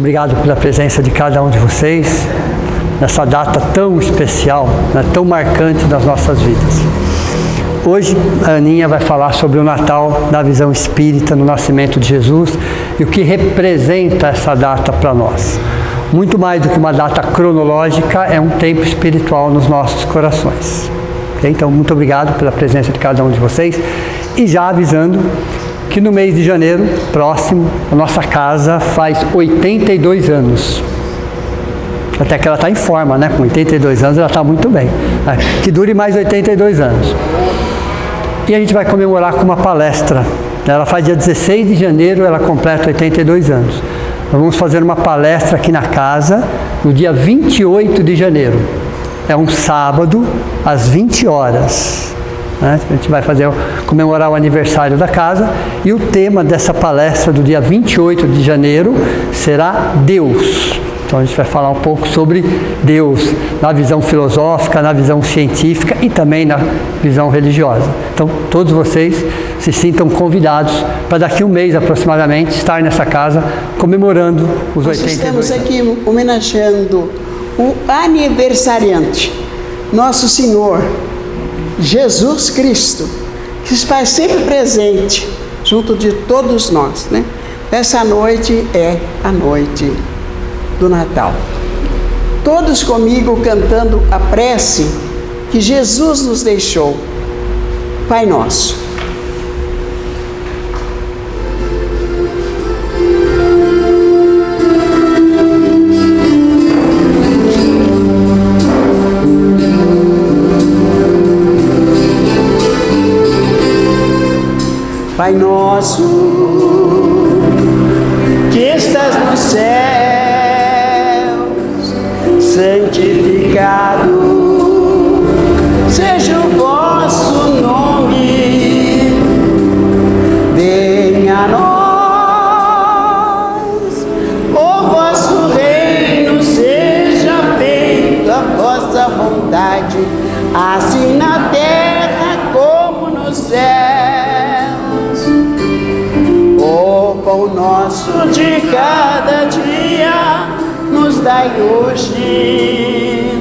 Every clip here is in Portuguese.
obrigado pela presença de cada um de vocês nessa data tão especial, né, tão marcante das nossas vidas. Hoje a Aninha vai falar sobre o Natal da visão espírita no nascimento de Jesus e o que representa essa data para nós. Muito mais do que uma data cronológica, é um tempo espiritual nos nossos corações. Okay? Então, muito obrigado pela presença de cada um de vocês. E já avisando que no mês de janeiro próximo, a nossa casa faz 82 anos. Até que ela está em forma, né? Com 82 anos ela está muito bem. Que dure mais 82 anos. E a gente vai comemorar com uma palestra. Ela faz dia 16 de janeiro, ela completa 82 anos. Nós vamos fazer uma palestra aqui na casa no dia 28 de janeiro. É um sábado, às 20 horas. Né? A gente vai comemorar o aniversário da casa e o tema dessa palestra do dia 28 de janeiro será Deus. Então a gente vai falar um pouco sobre Deus, na visão filosófica, na visão científica e também na visão religiosa. Então todos vocês se sintam convidados para daqui a um mês aproximadamente estar nessa casa comemorando os 82 anos. Estamos aqui homenageando o aniversariante, Nosso Senhor Jesus Cristo, que está sempre presente junto de todos nós, né? Essa noite é a noite do Natal. Todos comigo cantando a prece que Jesus nos deixou. Pai Nosso. Pai Nosso, que estás no céu, santificado seja o vosso nome, venha a nós o vosso reino, seja feita a vossa vontade, assim na terra como nos céus. O pão nosso de cada dia nos dai hoje,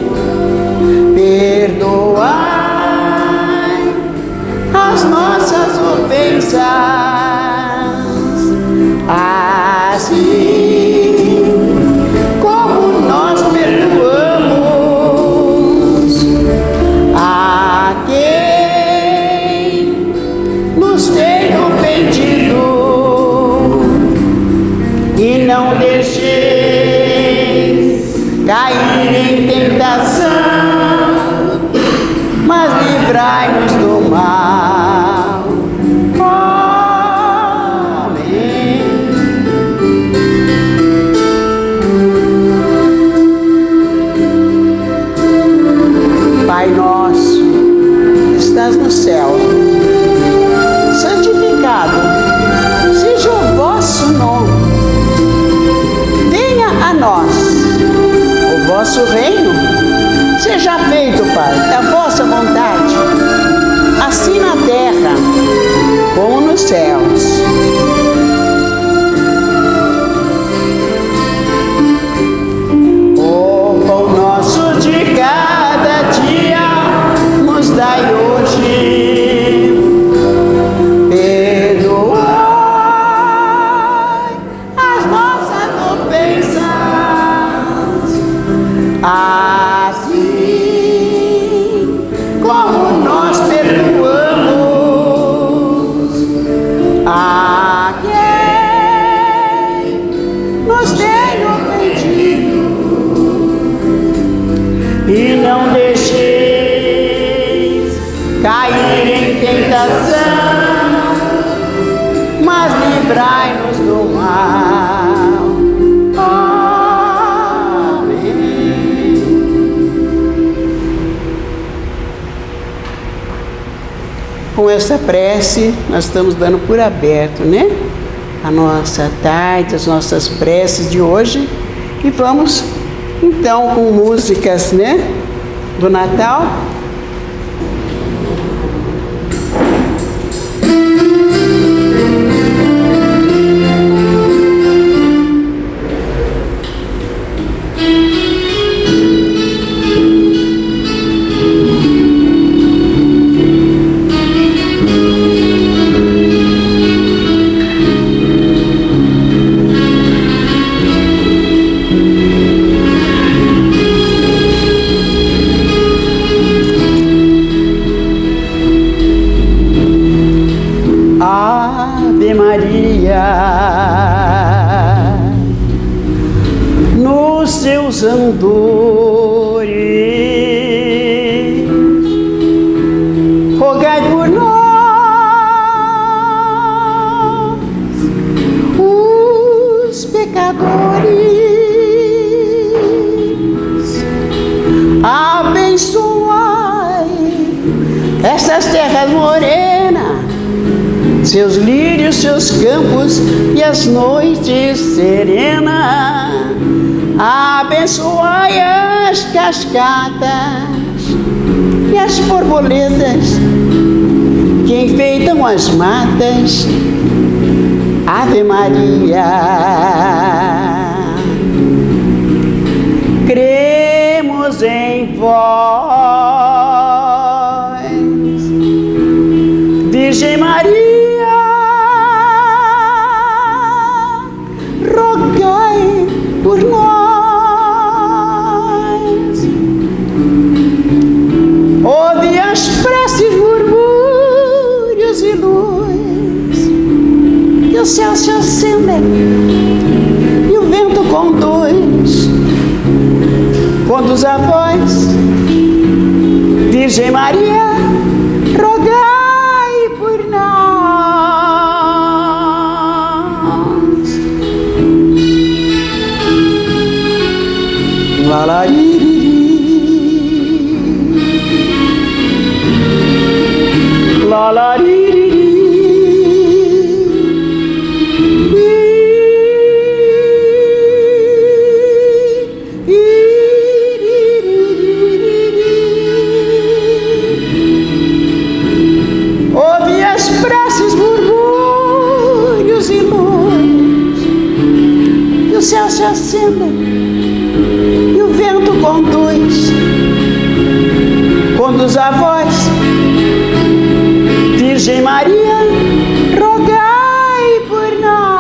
perdoai as nossas ofensas, assim como nós perdoamos a quem nos tem ofendido, e não deixeis cair em tentação, mas livrai-nos do mal. Amém. Pai nosso, que estás no céu, santificado seja o vosso nome. Venha a nós o vosso reino, seja feito, Pai, a vossa vontade, assim na terra como nos céus. O pão nosso de cada dia nos dai hoje, perdoai as nossas ofensas, assim como nós perdoamos a quem nos tem ofendido, e não deixeis cair em tentação, mas livrai-nos do mal. Com essa prece, nós estamos dando por aberto, né? A nossa tarde, as nossas preces de hoje. E vamos, então, com músicas, né? Do Natal. Ave Maria, nos seus andores, rogai por nós, os pecadores. Abençoai essas terras morenas, seus lírios, seus campos e as noites serenas. Abençoai as cascatas e as borboletas que enfeitam as matas. Ave Maria. Cremos em vós, Virgem Maria, rogai por nós. Ouve as preces, murmúrios e luz, que o céu se acende e o vento conduz. Conduz a voz, Virgem Maria, rogai por nós. Lalariri, lalariri. O céu se acende e o vento conduz. Conduz a voz, Virgem Maria, rogai por nós.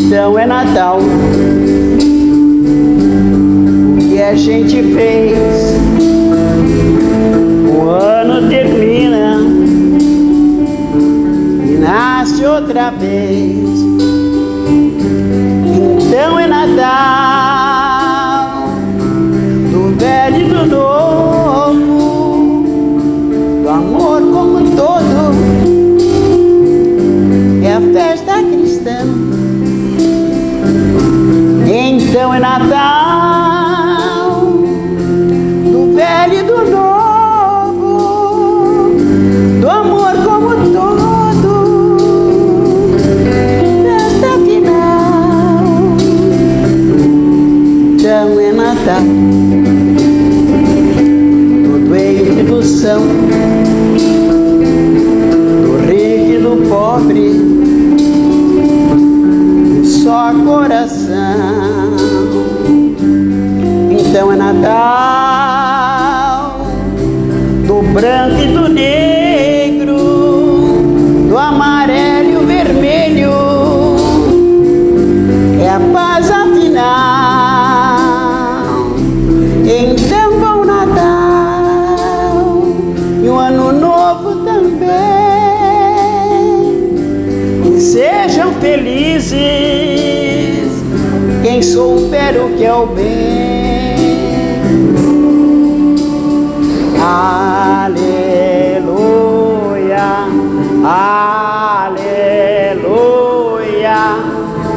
Então é Natal, o que a gente fez, o ano termina e nasce outra vez. Então é Natal, do velho e do novo, do amor como um todo, é a festa cristã. Então é Natal, do velho e do novo, do amor como um todo, festa final. Então é Natal, do doente e do são, do rico e do pobre, só coração. Então é Natal, do branco e do negro, do amarelo e o vermelho, é a paz afinal. Então bom Natal e um ano novo também, e sejam felizes quem souber o que é o bem. Aleluia, aleluia,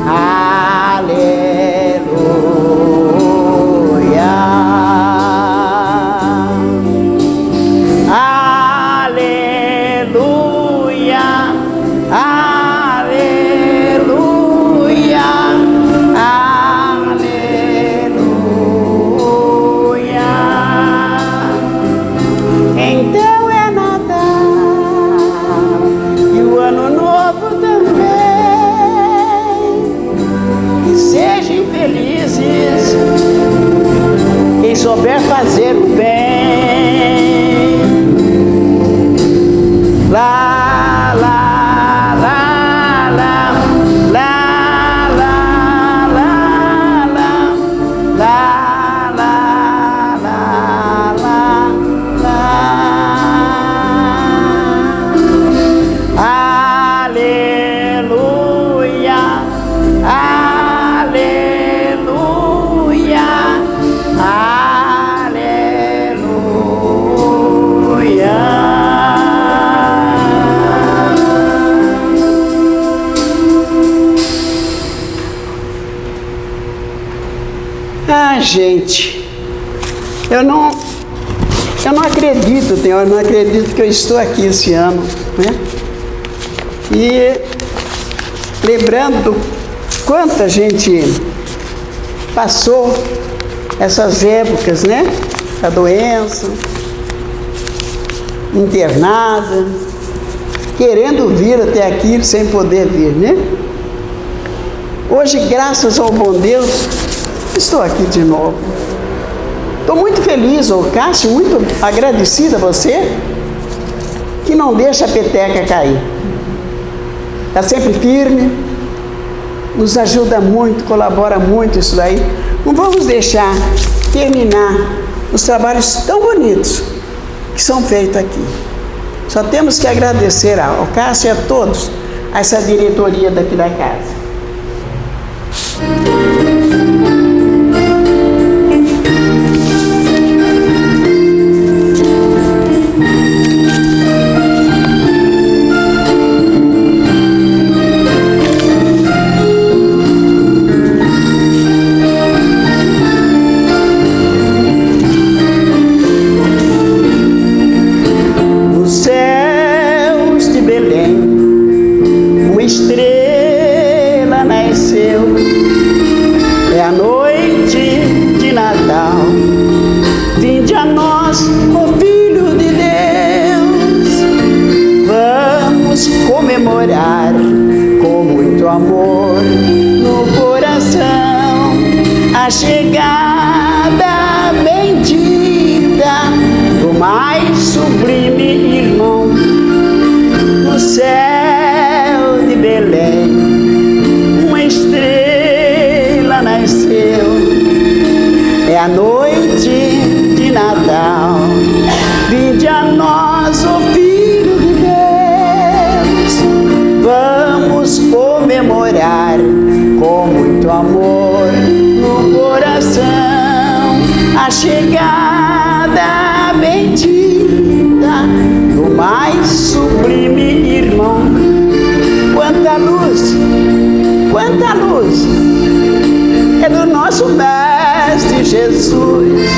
aleluia, aleluia, aleluia, aleluia. Então é Natal e o ano novo também, na gente. Eu não acredito, Senhor, eu não acredito que eu estou aqui esse ano, né? E lembrando quanta gente passou essas épocas, né? A doença, internada, querendo vir até aqui sem poder vir, né? Hoje, graças ao bom Deus, estou aqui de novo. Estou muito feliz, Cássio, muito agradecida a você, que não deixa a peteca cair. Está sempre firme, nos ajuda muito, colabora muito isso daí. Não vamos deixar terminar os trabalhos tão bonitos que são feitos aqui. Só temos que agradecer ao Cássio e a todos, a essa diretoria daqui da casa. A chegada bendita do mais sublime irmão no céu de Belém. Uma estrela nasceu, é a noite de Natal. Vinde a nós, ó Filho de Deus, vamos comemorar com muito amor no coração a chegada bendita do mais sublime irmão. Quanta luz é do nosso Mestre Jesus.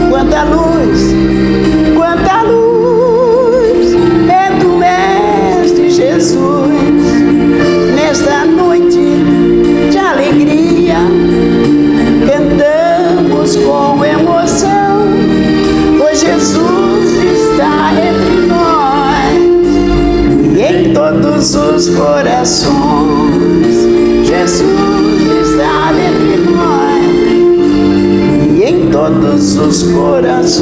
Quanta luz é do Mestre Jesus. Nesta noite de alegria, cantamos com emoção, pois Jesus está entre nós e em todos os corações. Jesus está entre nós e em todos os corações.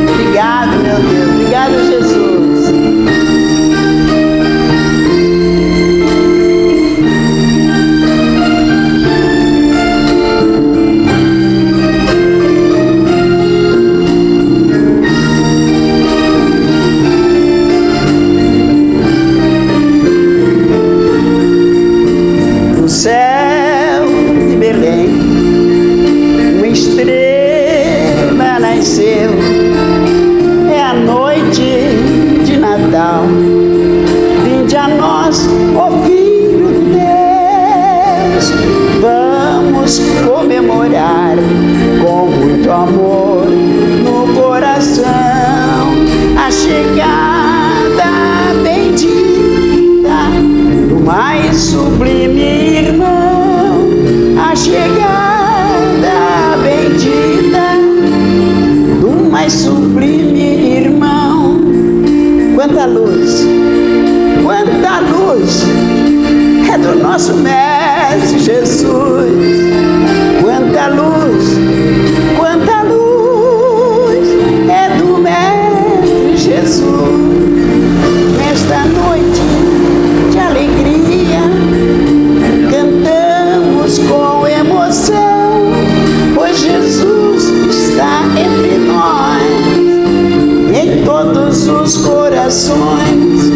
Obrigado, meu Deus, obrigado, Jesus. Vinde a nós, ó Filho de Deus, vamos comemorar com muito amor no coração a chegada bendita do mais sublime irmão. A chegada bendita do mais sublime irmão. Quanta luz é do nosso Mestre Jesus. Quanta luz é do Mestre Jesus. Nesta noite de alegria, cantamos com emoção, pois Jesus está entre nós em todos os corações.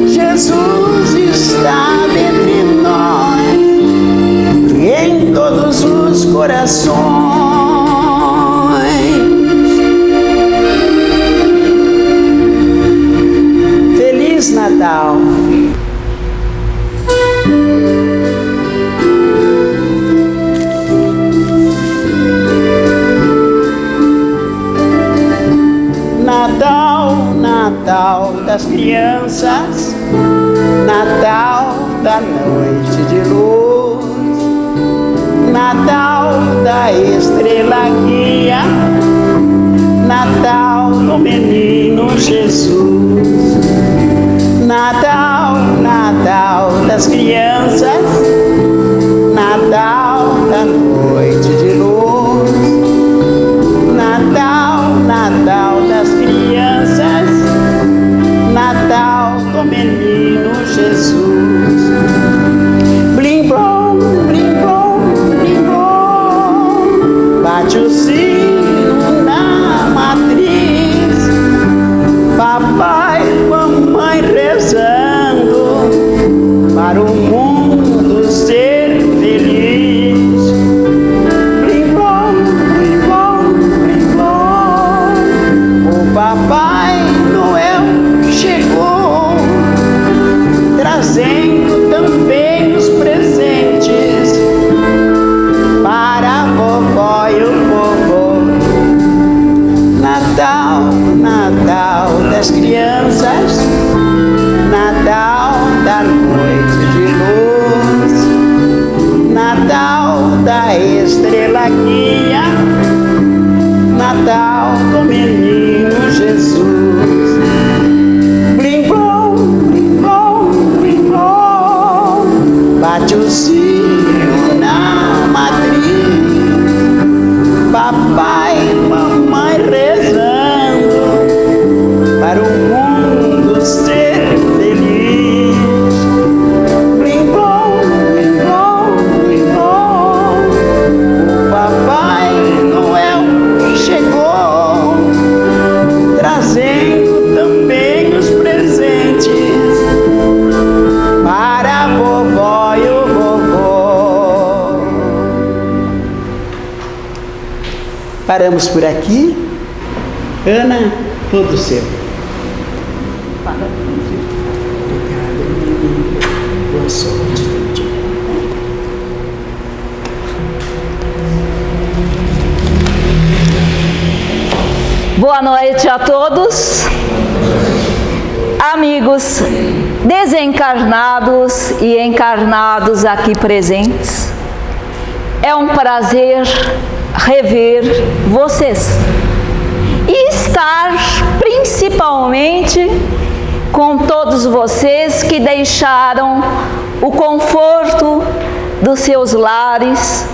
Jesus está entre nós e em todos os corações. Natal da estrela guia, Natal do menino Jesus. Natal, Natal das crianças, Natal da noite de luz. Natal, Natal das crianças, Natal do menino Jesus. Blim blom, blim blom, blim blom, bate o sino na matriz, papai e mamãe rezando para o mundo ser feliz. Blim blom, blim blom, blim blom, o Papai Noel chegou, trazendo também os presentes para a vovó e o vovô. Natal, Natal das crianças, Natal da noite de luz, Natal da estrela guia, Natal do menino Jesus. Blim blom, blim blom, blim blom, bate o sino na matriz, papai e mamãe rezando para o mundo ser feliz. Blim blom, blim blom, blim blom, o Papai Noel chegou, trazendo também os presentes para a vovó e o vovô. Paramos por aqui. Ana, todo seu. Boa sorte. Boa noite a todos, amigos desencarnados e encarnados aqui presentes. É um prazer rever vocês e estar principalmente com todos vocês que deixaram o conforto dos seus lares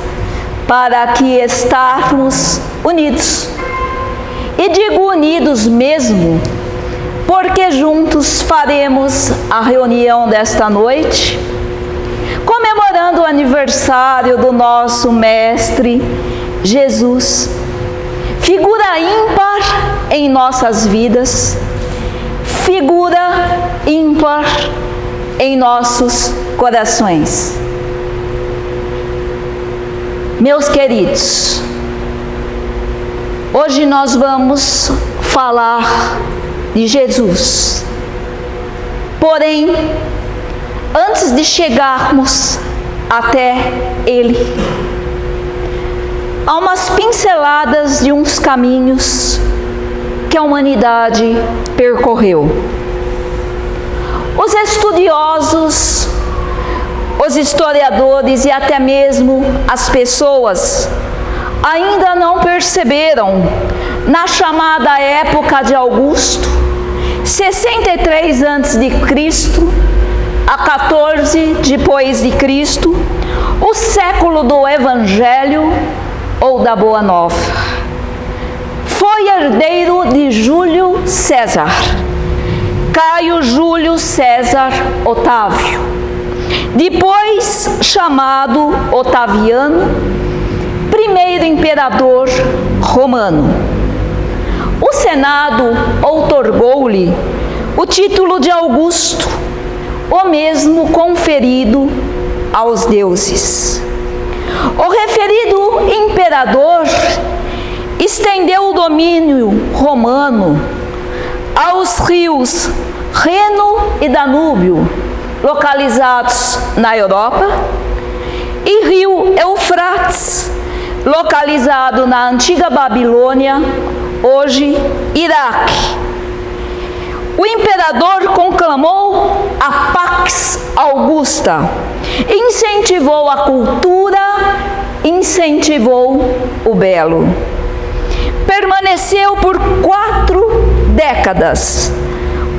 para aqui estarmos unidos. E digo unidos mesmo, porque juntos faremos a reunião desta noite, comemorando o aniversário do nosso Mestre Jesus, figura ímpar em nossas vidas, figura ímpar em nossos corações. Meus queridos, hoje nós vamos falar de Jesus. Porém, antes de chegarmos até Ele, há umas pinceladas de uns caminhos que a humanidade percorreu. Os estudiosos, os historiadores e até mesmo as pessoas ainda não perceberam, na chamada época de Augusto, 63 a.C. a 14 depois de Cristo, o século do Evangelho ou da Boa Nova. Foi herdeiro de Júlio César, Caio Júlio César Otávio, depois chamado Otaviano, primeiro imperador romano. O Senado outorgou-lhe o título de Augusto, o mesmo conferido aos deuses. O referido imperador estendeu o domínio romano aos rios Reno e Danúbio, localizados na Europa, e rio Eufrates, localizado na antiga Babilônia, hoje Iraque. O imperador conclamou a Pax Augusta, incentivou a cultura incentivou o belo. Permaneceu por 4 décadas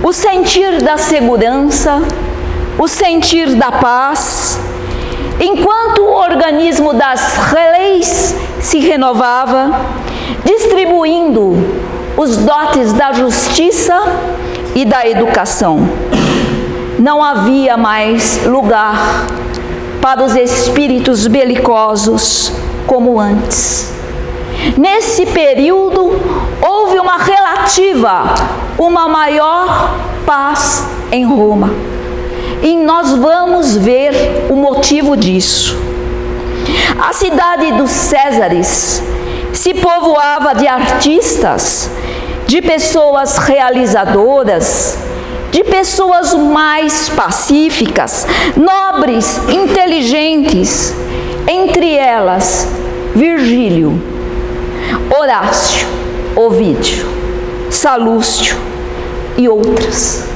o sentir da segurança, o sentir da paz, enquanto o organismo das leis se renovava, distribuindo os dotes da justiça e da educação. Não havia mais lugar para os espíritos belicosos como antes. Nesse período, houve uma relativa, uma maior paz em Roma. E nós vamos ver o motivo disso. A cidade dos Césares se povoava de artistas, de pessoas realizadoras, de pessoas mais pacíficas, nobres, inteligentes, entre elas Virgílio, Horácio, Ovídio, Salúcio e outras.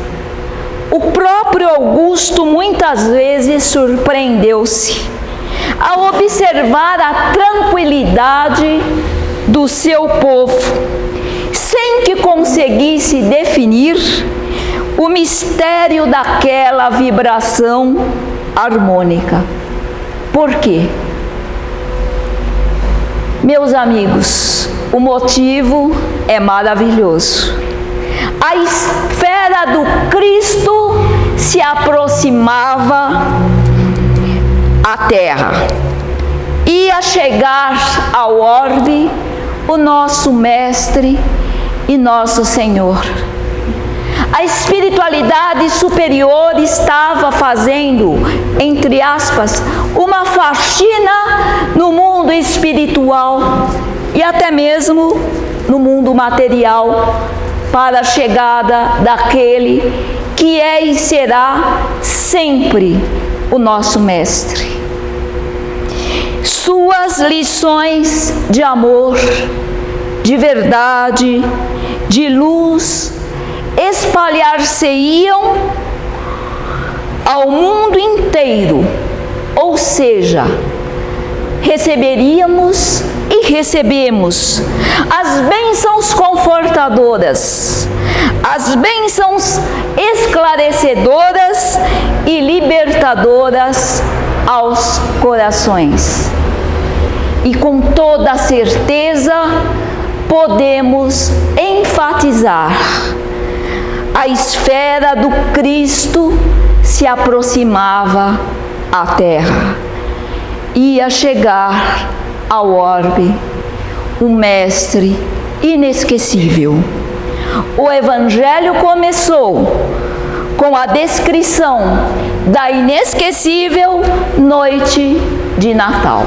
O próprio Augusto muitas vezes surpreendeu-se ao observar a tranquilidade do seu povo, sem que conseguisse definir o mistério daquela vibração harmônica. Por quê? Meus amigos, o motivo é maravilhoso. A esfera do Cristo se aproximava à Terra. Ia chegar ao orbe o nosso Mestre e nosso Senhor. A espiritualidade superior estava fazendo, entre aspas, uma faxina no mundo espiritual e até mesmo no mundo material, para a chegada daquele que é e será sempre o nosso Mestre. Suas lições de amor, de verdade, de luz, espalhar-se-iam ao mundo inteiro, ou seja, receberíamos e recebemos as bênçãos confortadoras, as bênçãos esclarecedoras e libertadoras aos corações. E com toda a certeza podemos enfatizar: a esfera do Cristo se aproximava à Terra. Ia chegar ao orbe o Mestre inesquecível. O Evangelho começou com a descrição da inesquecível noite de Natal.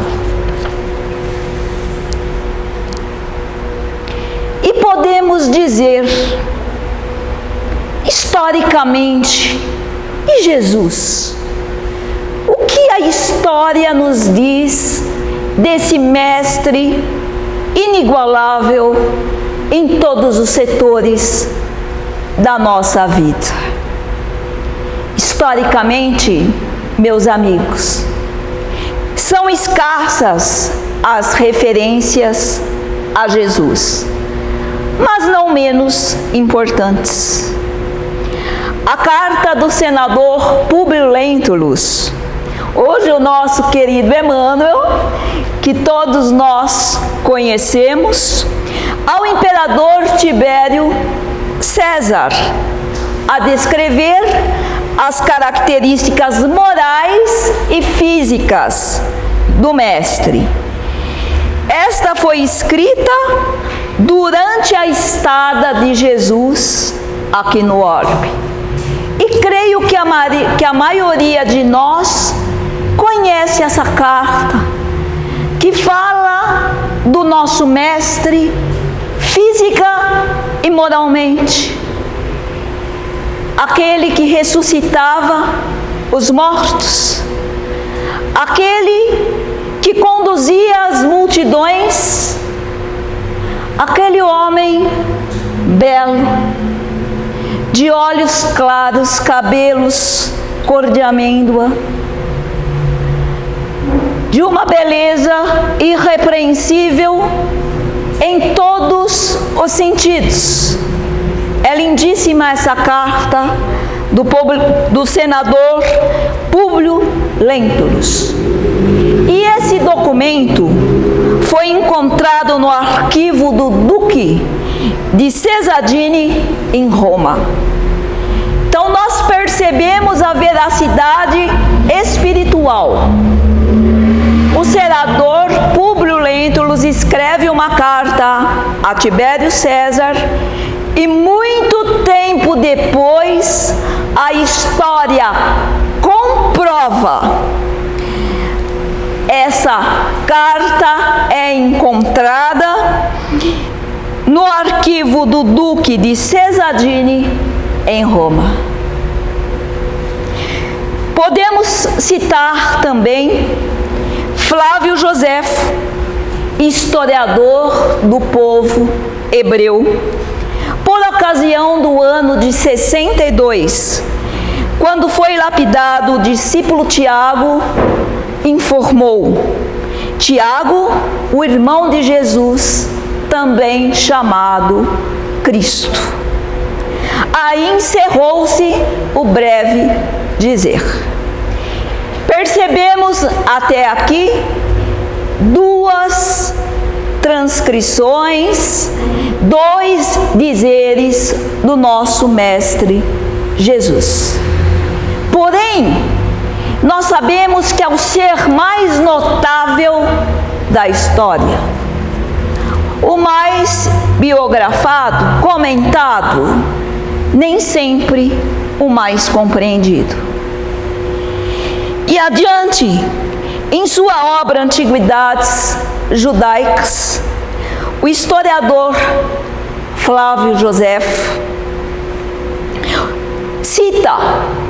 E podemos dizer, historicamente, e Jesus? O que a história nos diz desse mestre inigualável em todos os setores da nossa vida? Historicamente, meus amigos, são escassas as referências a Jesus, mas não menos importantes. A carta do senador Públio Lentulus, hoje o nosso querido Emmanuel, que todos nós conhecemos, ao imperador Tibério César, a descrever as características morais e físicas do Mestre. Esta foi escrita durante a estada de Jesus aqui no orbe. E creio que a maioria de nós conhece essa carta, que fala do nosso Mestre física e moralmente. Aquele que ressuscitava os mortos, aquele que conduzia as multidões, aquele homem belo, de olhos claros, cabelos cor de amêndoa, de uma beleza irrepreensível em todos os sentidos. É lindíssima essa carta do senador Públio Lentulus. E esse documento foi encontrado no arquivo do Duque de Cesadini, em Roma. Então nós percebemos a veracidade espiritual. O senador Públio Lentulus escreve uma carta a Tibério César e muito tempo depois a história comprova. Essa carta é encontrada no arquivo do Duque de Cesadini, em Roma. Podemos citar também Flávio Joséfo, historiador do povo hebreu, por ocasião do ano de 62, quando foi lapidado o discípulo Tiago, informou: Tiago, o irmão de Jesus, também chamado Cristo. Aí encerrou-se o breve dizer. Percebemos até aqui duas transcrições, dois dizeres do nosso Mestre Jesus. Porém, nós sabemos que é o ser mais notável da história, o mais biografado, comentado, nem sempre o mais compreendido. E adiante, em sua obra Antiguidades Judaicas, o historiador Flávio Joséfo cita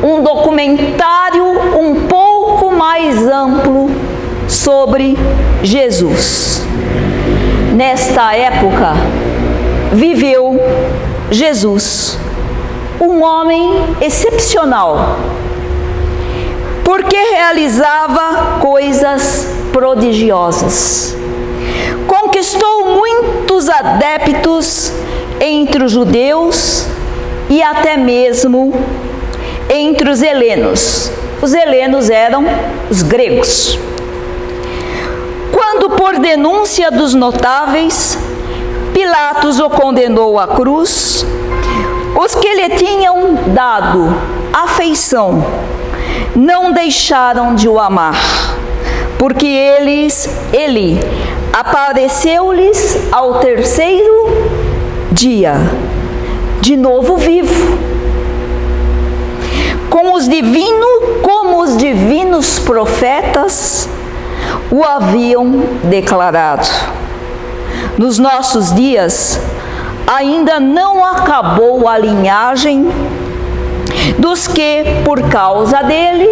um documentário um pouco mais amplo sobre Jesus. Nesta época, viveu Jesus, um homem excepcional, porque realizava coisas prodigiosas. Conquistou muitos adeptos entre os judeus e até mesmo entre os helenos. Os helenos eram os gregos. Quando, por denúncia dos notáveis, Pilatos o condenou à cruz, os que lhe tinham dado afeição não deixaram de o amar, porque ele apareceu-lhes ao terceiro dia, de novo vivo, como os divinos profetas o haviam declarado. Nos nossos dias, ainda não acabou a linhagem dos que, por causa dele,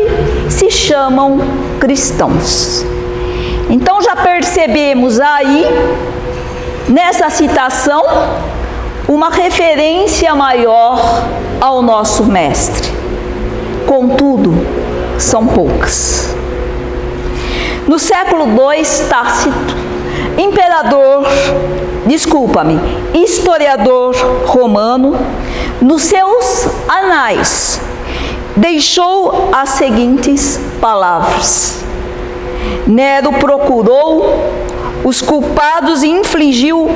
se chamam cristãos. Então já percebemos aí, nessa citação, uma referência maior ao nosso mestre. Contudo, são poucas. No século II, Tácito, historiador romano, nos seus anais, deixou as seguintes palavras: Nero procurou os culpados e infligiu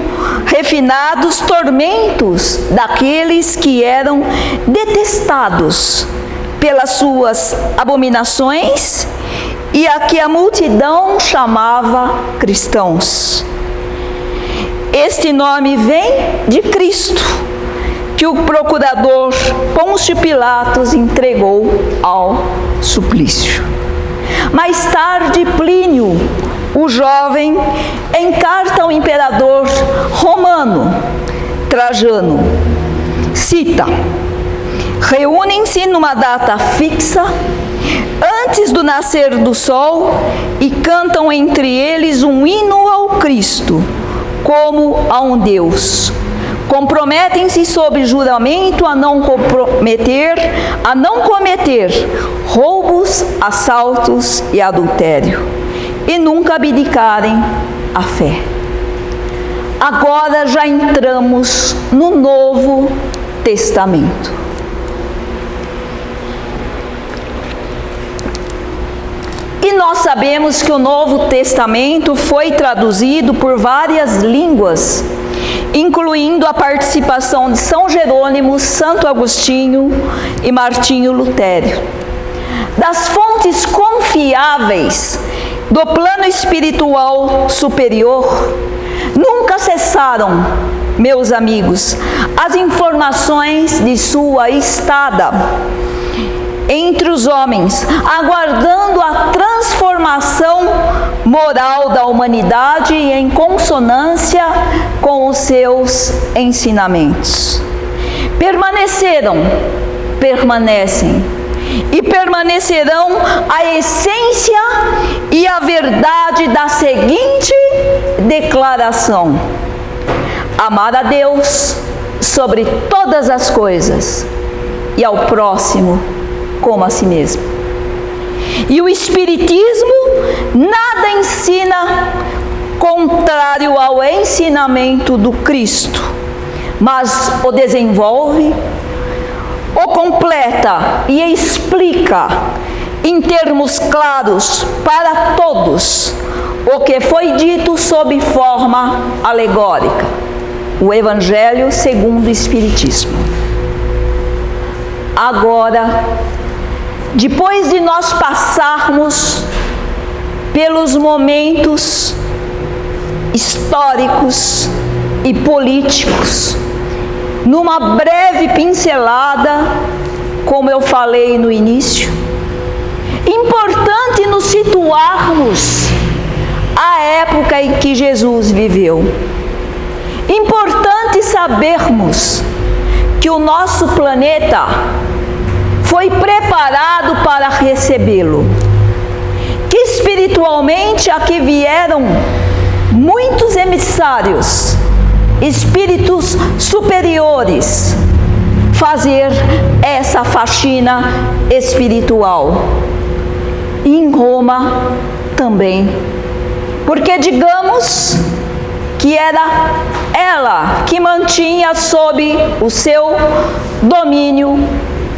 refinados tormentos daqueles que eram detestados pelas suas abominações e a que a multidão chamava cristãos. Este nome vem de Cristo, que o procurador Pôncio Pilatos entregou ao suplício. Mais tarde, Plínio, o jovem, em carta ao imperador romano Trajano, cita: reúnem-se numa data fixa, antes do nascer do sol, e cantam entre eles um hino ao Cristo, como a um Deus. Comprometem-se sob juramento a não cometer roubos, assaltos e adultério. e nunca abdicarem a fé. Agora já entramos no Novo Testamento. E nós sabemos que o Novo Testamento foi traduzido por várias línguas, incluindo a participação de São Jerônimo, Santo Agostinho e Martinho Lutero. Das fontes confiáveis do plano espiritual superior, nunca cessaram, meus amigos, as informações de sua estada entre os homens, aguardando a transformação moral da humanidade em consonância com os seus ensinamentos. Permanecem e permanecerão a essência e a verdade da seguinte declaração: amar a Deus sobre todas as coisas e ao próximo como a si mesmo. E o Espiritismo nada ensina contrário ao ensinamento do Cristo, mas o desenvolve, o completa e explica em termos claros para todos o que foi dito sob forma alegórica, o Evangelho segundo o Espiritismo. Agora, depois de nós passarmos pelos momentos históricos e políticos, numa breve pincelada, como eu falei no início, importante nos situarmos à época em que Jesus viveu. Importante sabermos que o nosso planeta foi preparado para recebê-lo, que espiritualmente aqui vieram muitos emissários, espíritos superiores, fazer essa faxina espiritual. E em Roma também, porque digamos que era ela que mantinha sob o seu domínio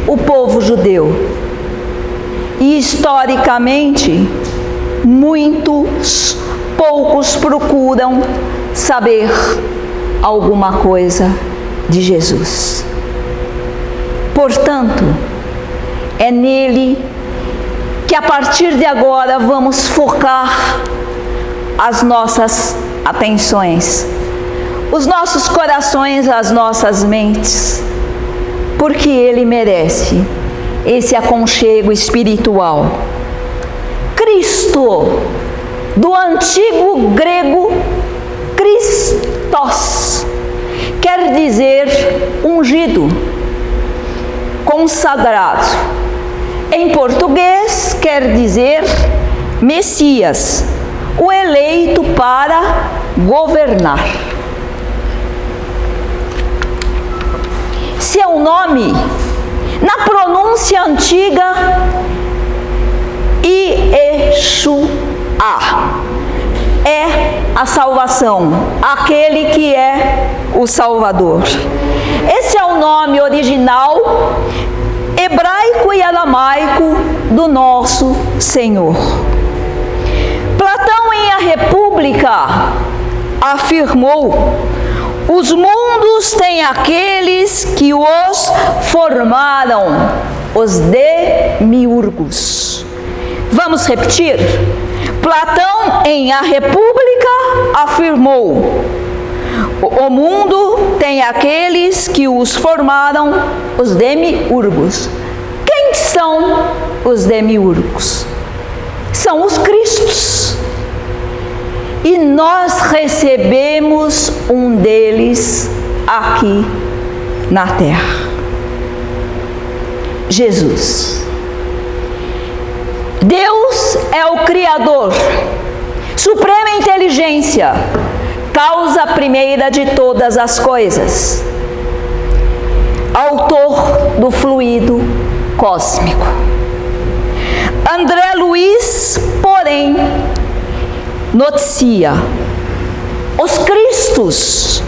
o povo judeu. E historicamente, muitos poucos procuram saber alguma coisa de Jesus. Portanto, é nele que a partir de agora vamos focar as nossas atenções, os nossos corações, as nossas mentes, porque ele merece esse aconchego espiritual. Cristo, do antigo grego Christos, quer dizer ungido, consagrado. Em português quer dizer Messias, o eleito para governar. Seu nome, na pronúncia antiga, Yeshua, é a salvação, aquele que é o Salvador. Esse é o nome original, hebraico e aramaico, do nosso Senhor. Platão, em A República, afirmou: os mundos têm aqueles que os formaram, os demiurgos. Vamos repetir? Platão, em A República, afirmou: o mundo tem aqueles que os formaram, os demiurgos. Quem são os demiurgos? São os Cristos. E nós recebemos um deles aqui na terra. Jesus. Deus é o Criador, suprema inteligência, causa primeira de todas as coisas, autor do fluido cósmico. André Luiz, porém, noticia: os Cristos,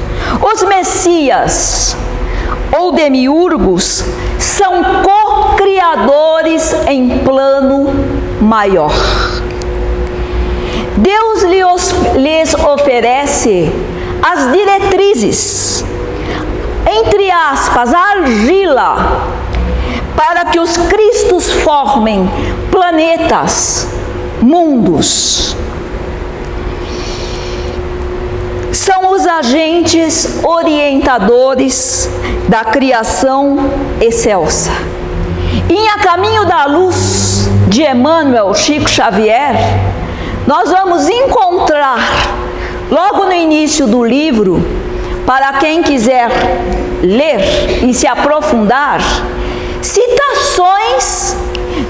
os Messias ou demiurgos são co-criadores em plano maior. Deus lhes oferece as diretrizes, entre aspas, a argila, para que os Cristos formem planetas, mundos. São os agentes orientadores da criação excelsa. Em A Caminho da Luz, de Emmanuel Chico Xavier, nós vamos encontrar, logo no início do livro, para quem quiser ler e se aprofundar, citações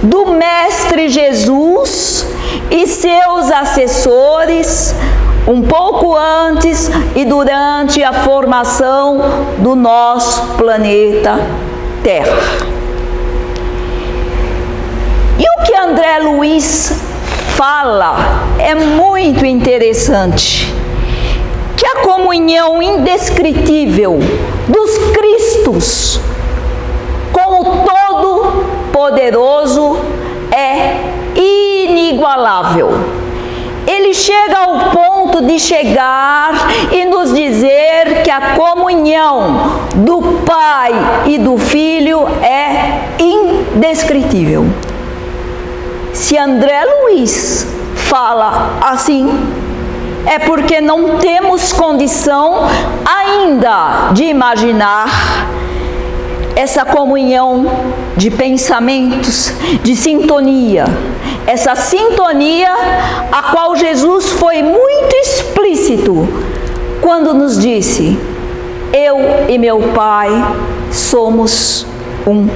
do Mestre Jesus e seus assessores, um pouco antes e durante a formação do nosso planeta Terra. E o que André Luiz fala é muito interessante, que a comunhão indescritível dos Cristos com o Todo-Poderoso é inigualável. Ele chega ao ponto de chegar e nos dizer que a comunhão do Pai e do Filho é indescritível. Se André Luiz fala assim, é porque não temos condição ainda de imaginar essa comunhão de pensamentos, de sintonia, essa sintonia a qual Jesus foi muito explícito quando nos disse: eu e meu Pai somos um.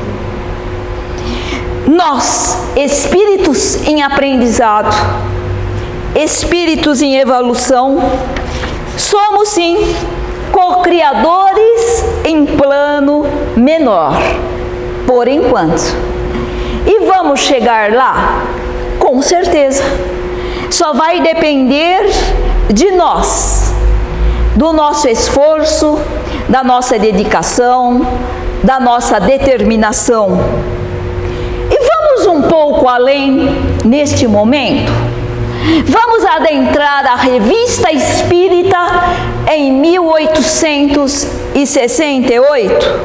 Nós, espíritos em aprendizado, espíritos em evolução, somos sim co-criadores em plano menor, por enquanto. E vamos chegar lá? Com certeza. Só vai depender de nós, do nosso esforço, da nossa dedicação, da nossa determinação. E vamos um pouco além neste momento. Vamos adentrar a Revista Espírita em 1868,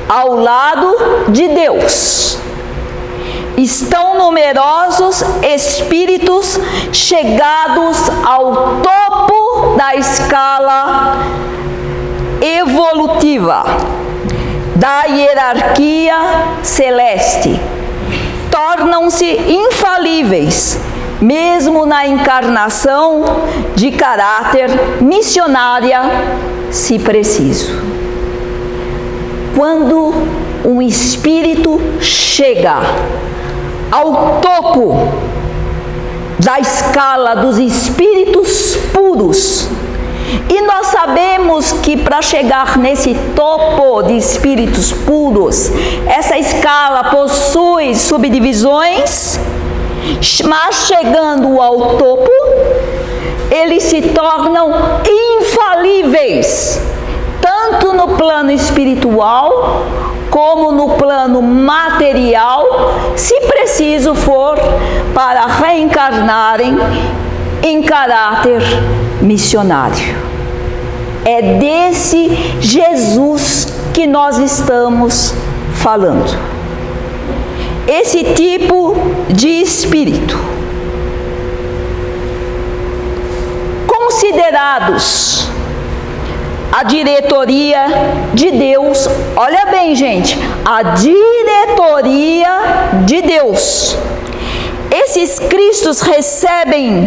ao lado de Deus. Estão numerosos espíritos chegados ao topo da escala evolutiva da hierarquia celeste. Tornam-se infalíveis, mesmo na encarnação de caráter missionária, se preciso. Quando um espírito chega ao topo da escala dos espíritos puros, e nós sabemos que para chegar nesse topo de espíritos puros, essa escala possui subdivisões, mas chegando ao topo, eles se tornam infalíveis, tanto no plano espiritual como no plano material, se preciso for, para reencarnarem em caráter missionário. É desse Jesus que nós estamos falando. Esse tipo de espírito, considerados a diretoria de Deus, olha bem, gente, a diretoria de Deus. Esses Cristos recebem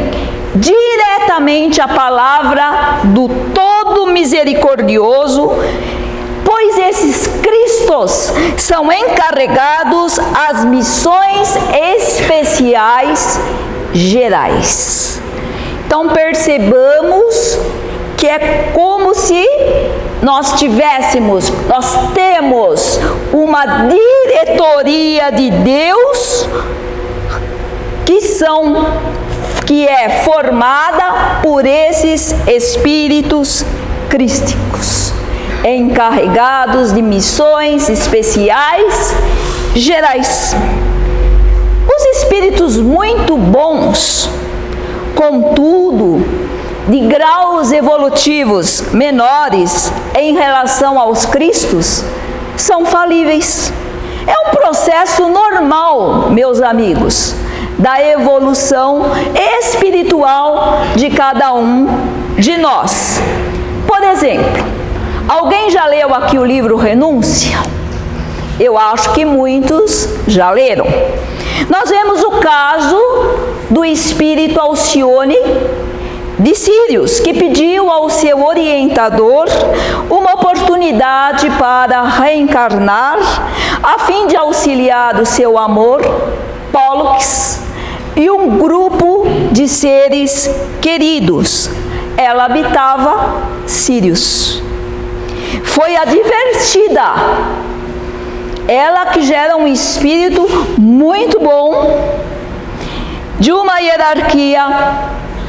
diretamente a palavra do Todo Misericordioso, pois esses Cristos são encarregados às missões especiais gerais. Então percebamos que é como se nós temos uma diretoria de Deus que são que é formada por esses espíritos crísticos, encarregados de missões especiais gerais. Os espíritos muito bons, contudo, de graus evolutivos menores em relação aos cristos, são falíveis. É um processo normal, meus amigos, da evolução espiritual de cada um de nós. Por exemplo, alguém já leu aqui o livro Renúncia? Eu acho que muitos já leram. Nós vemos o caso do espírito Alcione de Sírios, que pediu ao seu orientador uma oportunidade para reencarnar, a fim de auxiliar o seu amor, Pólux, e um grupo de seres queridos. Ela habitava Sírios. Foi advertida, ela que já era um espírito muito bom, de uma hierarquia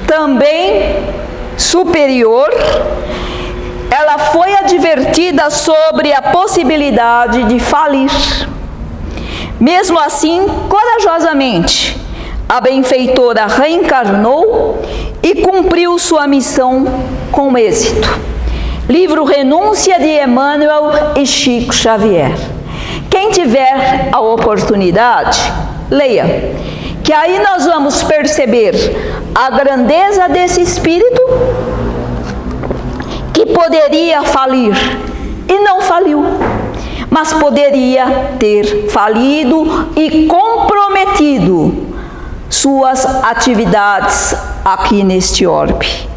também superior, ela foi advertida sobre a possibilidade de falir. Mesmo assim, corajosamente, a benfeitora reencarnou e cumpriu sua missão com êxito. Livro Renúncia de Emmanuel e Chico Xavier. Quem tiver a oportunidade, leia, que aí nós vamos perceber a grandeza desse espírito que poderia falir e não faliu, mas poderia ter falido e comprometido suas atividades aqui neste orbe.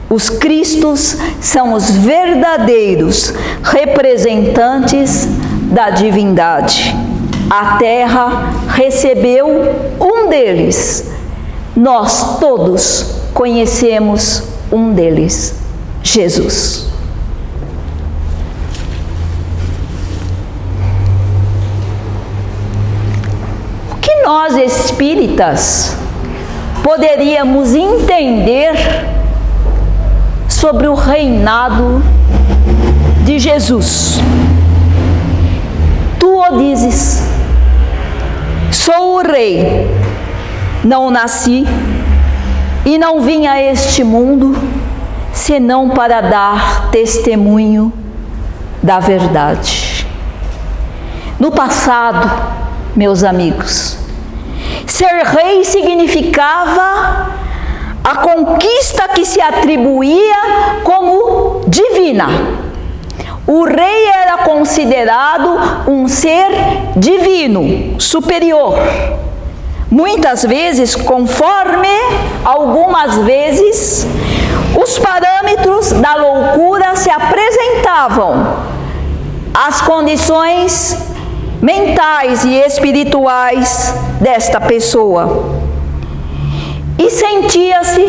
Os cristos são os verdadeiros representantes da divindade. A terra recebeu um deles. Nós todos conhecemos um deles, Jesus. O que nós espíritas poderíamos entender sobre o reinado de Jesus? Tu o dizes: sou o rei, não nasci e não vim a este mundo senão para dar testemunho da verdade. No passado, meus amigos, ser rei significava a conquista que se atribuía como divina. O rei era considerado um ser divino, superior. Muitas vezes, conforme algumas vezes, os parâmetros da loucura se apresentavam às condições mentais e espirituais desta pessoa. E sentia-se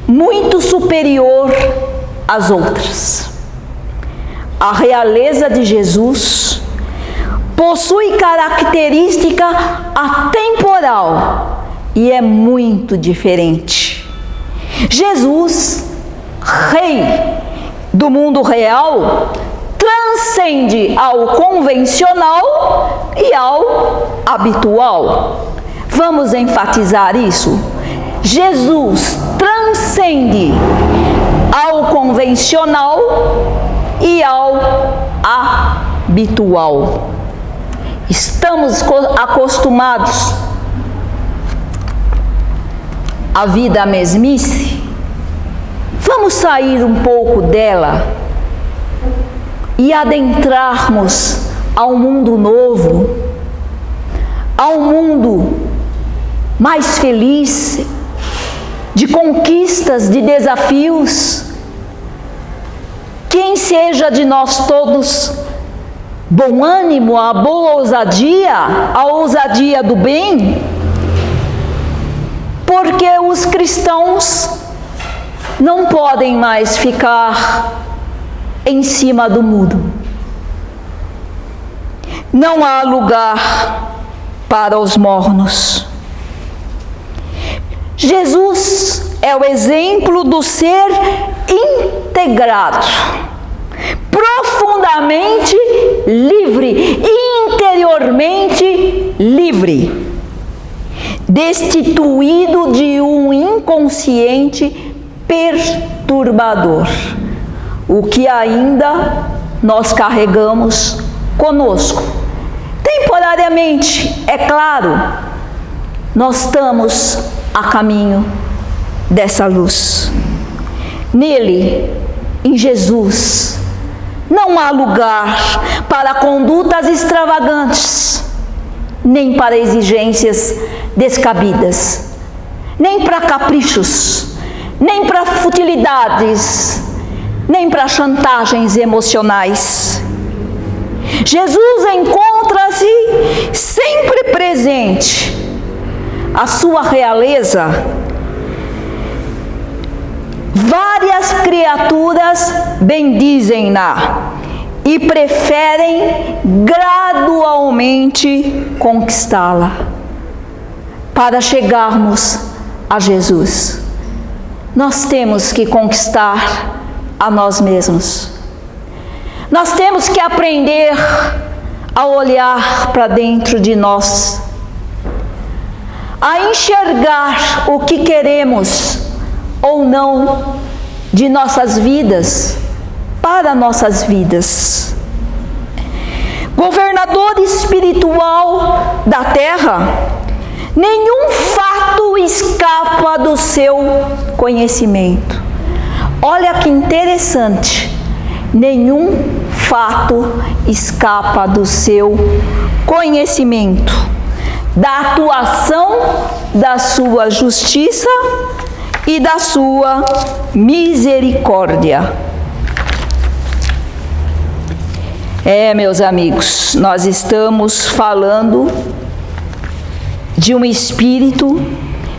muito superior às outras. A realeza de Jesus possui característica atemporal e é muito diferente. Jesus, rei do mundo real, transcende ao convencional e ao habitual. Vamos enfatizar isso. Jesus transcende ao convencional e ao habitual. Estamos acostumados à vida mesmice? Vamos sair um pouco dela e adentrarmos ao mundo novo, ao mundo mais feliz, de conquistas, de desafios. Quem seja de nós todos bom ânimo, a boa ousadia, a ousadia do bem, porque os cristãos não podem mais ficar em cima do muro. Não há lugar para os mornos. Jesus é o exemplo do ser integrado, profundamente livre, interiormente livre, destituído de um inconsciente perturbador, o que ainda nós carregamos conosco. Temporariamente, é claro, nós estamos a caminho dessa luz. Nele, em Jesus, não há lugar para condutas extravagantes, nem para exigências descabidas, nem para caprichos, nem para futilidades, nem para chantagens emocionais. Jesus encontra-se sempre presente. A sua realeza, várias criaturas bendizem-na e preferem gradualmente conquistá-la. Para chegarmos a Jesus, nós temos que conquistar a nós mesmos. Nós temos que aprender a olhar para dentro de nós, a enxergar o que queremos ou não de nossas vidas, para nossas vidas. Governador espiritual da terra, nenhum fato escapa do seu conhecimento. Olha que interessante, nenhum fato escapa do seu conhecimento, da atuação da sua justiça e da sua misericórdia. Meus amigos, nós estamos falando de um Espírito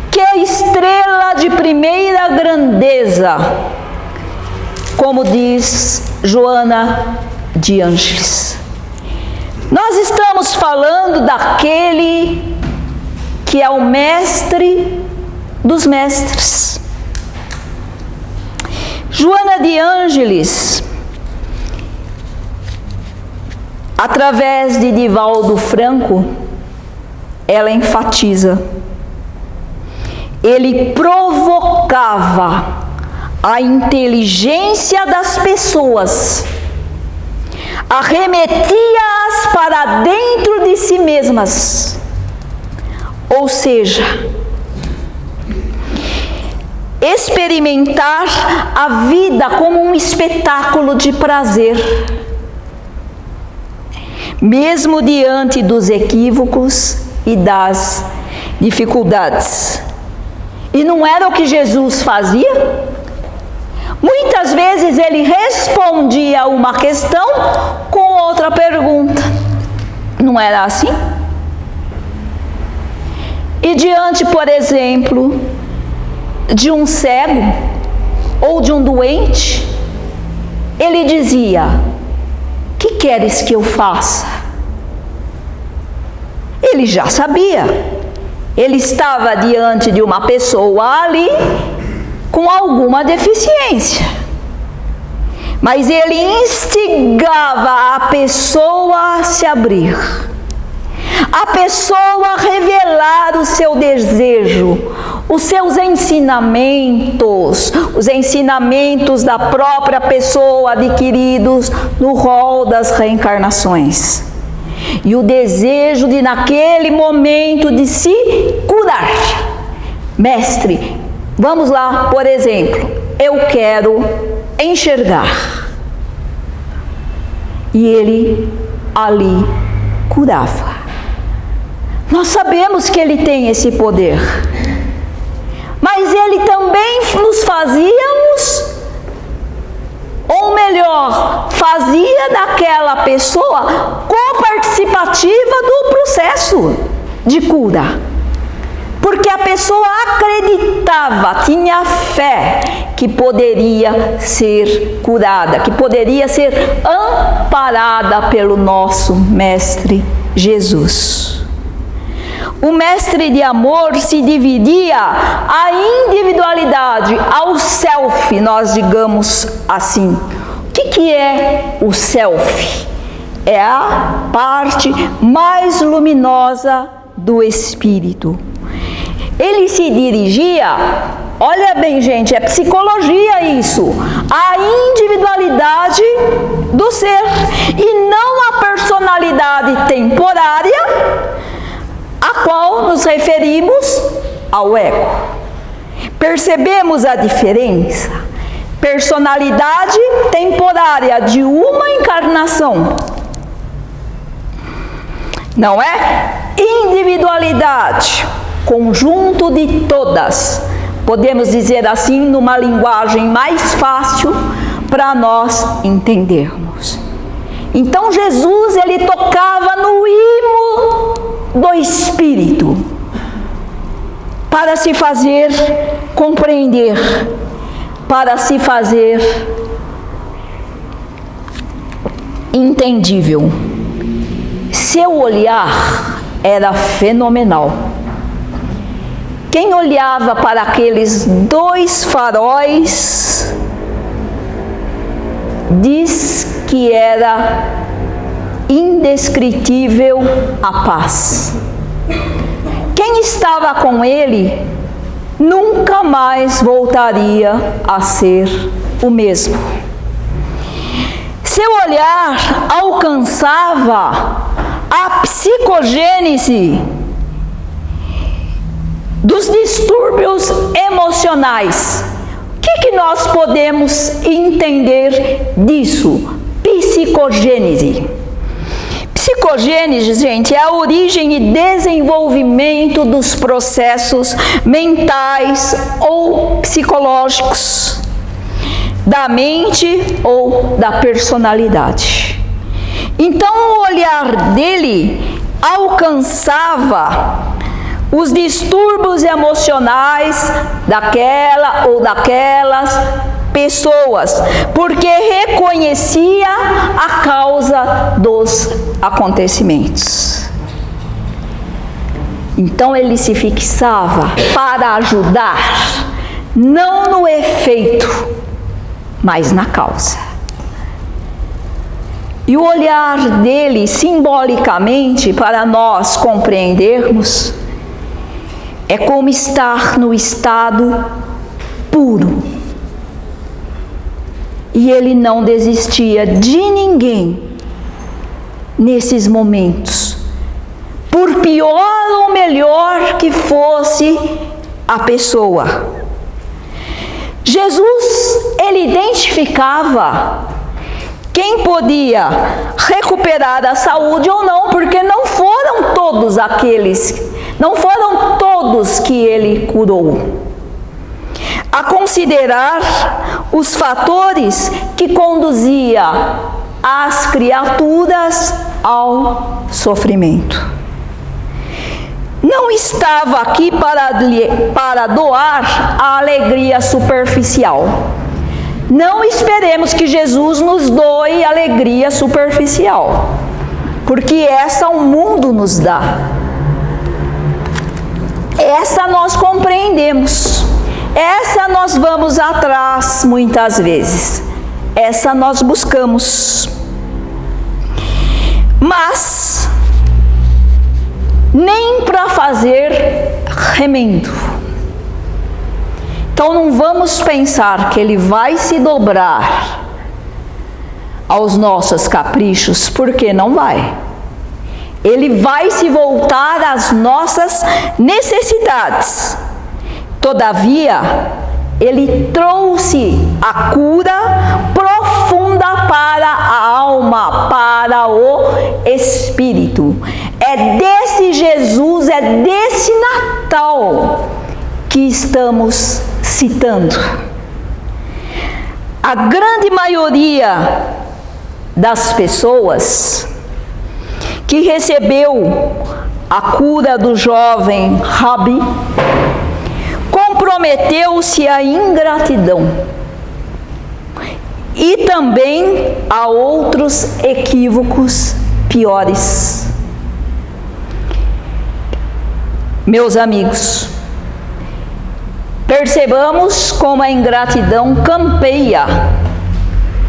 que é estrela de primeira grandeza, como diz Joana de Ângeles. Nós estamos falando daquele que é o mestre dos mestres. Joana de Ângeles, através de Divaldo Franco, ela enfatiza: ele provocava a inteligência das pessoas, arremetia-as para dentro de si mesmas, ou seja, experimentar a vida como um espetáculo de prazer, mesmo diante dos equívocos e das dificuldades. E não era o que Jesus fazia? Muitas vezes ele respondia a uma questão com outra pergunta. Não era assim? E diante, por exemplo, de um cego ou de um doente, ele dizia: que queres que eu faça? Ele já sabia. Ele estava diante de uma pessoa ali com alguma deficiência, mas ele instigava a pessoa a se abrir, a pessoa a revelar o seu desejo, os seus ensinamentos, os ensinamentos da própria pessoa adquiridos no rol das reencarnações. E o desejo de, naquele momento, de se curar. Mestre, vamos lá, por exemplo, eu quero enxergar. E ele ali curava. Nós sabemos que ele tem esse poder, mas ele também nos fazíamos, ou melhor, fazia daquela pessoa coparticipativa do processo de cura, porque a pessoa acreditava, tinha fé que poderia ser curada, que poderia ser amparada pelo nosso Mestre Jesus. o mestre de amor se dividia a individualidade, ao self, nós digamos assim. O que é o self? É a parte mais luminosa do espírito. Ele se dirigia, olha bem, gente, é psicologia isso, a individualidade do ser e não a personalidade temporária a qual nos referimos ao ego. Percebemos a diferença? Personalidade temporária de uma encarnação, não é? Individualidade, conjunto de todas, podemos dizer assim numa linguagem mais fácil para nós entendermos. Então Jesus, ele tocava no imo do Espírito para se fazer compreender, para se fazer entendível. Seu olhar era fenomenal. Quem olhava para aqueles dois faróis diz que era indescritível a paz. Quem estava com ele nunca mais voltaria a ser o mesmo. Seu olhar alcançava a psicogênese dos distúrbios emocionais. O que nós podemos entender disso? Psicogênese. Psicogênese, gente, é a origem e desenvolvimento dos processos mentais ou psicológicos, da mente ou da personalidade. Então, o olhar dele alcançava os distúrbios emocionais daquela ou daquelas pessoas, porque reconhecia a causa dos acontecimentos. Então ele se fixava para ajudar, não no efeito, mas na causa. E o olhar dele, simbolicamente, para nós compreendermos, é como estar no estado puro. E ele não desistia de ninguém nesses momentos, por pior ou melhor que fosse a pessoa. Jesus, ele identificava quem podia recuperar a saúde ou não, porque não foram todos que ele curou. A considerar os fatores que conduziam as criaturas ao sofrimento. Não estava aqui para doar a alegria superficial. Não esperemos que Jesus nos doe alegria superficial, porque essa o mundo nos dá. Essa nós compreendemos. Essa nós vamos atrás muitas vezes. Essa nós buscamos. Mas nem para fazer remendo. Então não vamos pensar que ele vai se dobrar aos nossos caprichos, porque não vai. Ele vai se voltar às nossas necessidades. Todavia, ele trouxe a cura profunda para a alma, para o espírito. É desse Jesus, é desse Natal que estamos citando. A grande maioria das pessoas que recebeu a cura do jovem Rabi comprometeu-se à ingratidão e também a outros equívocos piores. Meus amigos, percebamos como a ingratidão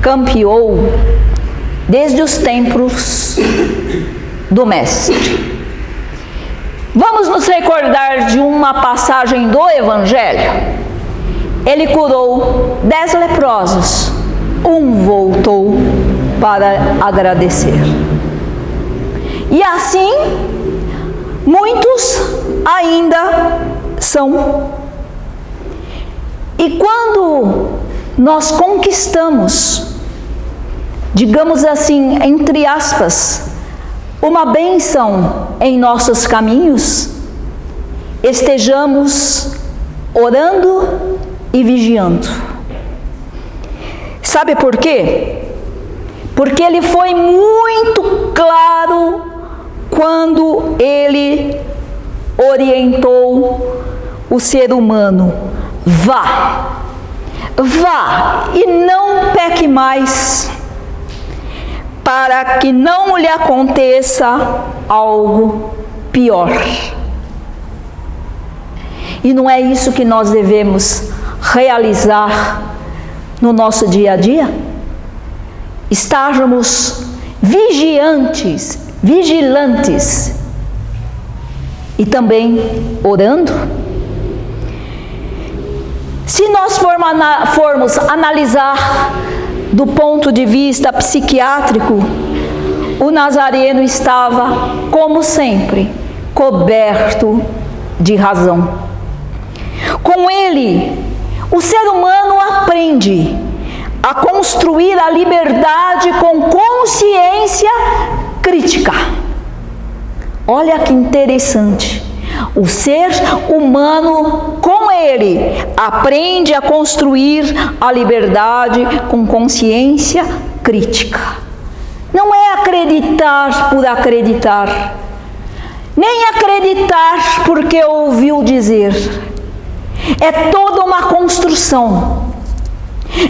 campeou desde os tempos do Mestre. Vamos nos recordar de uma passagem do Evangelho. Ele curou 10 leprosos, um voltou para agradecer. E assim, muitos ainda são. E quando nós conquistamos, digamos assim, entre aspas, uma bênção em nossos caminhos, estejamos orando e vigiando. Sabe por quê? Porque ele foi muito claro quando ele orientou o ser humano: vá e não peque mais, para que não lhe aconteça algo pior. E não é isso que nós devemos realizar no nosso dia a dia? Estarmos vigilantes e também orando? Se nós formos analisar do ponto de vista psiquiátrico, o Nazareno estava, como sempre, coberto de razão. Com ele, o ser humano aprende a construir a liberdade com consciência crítica. Olha que interessante. O ser humano, com ele, aprende a construir a liberdade com consciência crítica. Não é acreditar por acreditar, nem acreditar porque ouviu dizer. É toda uma construção.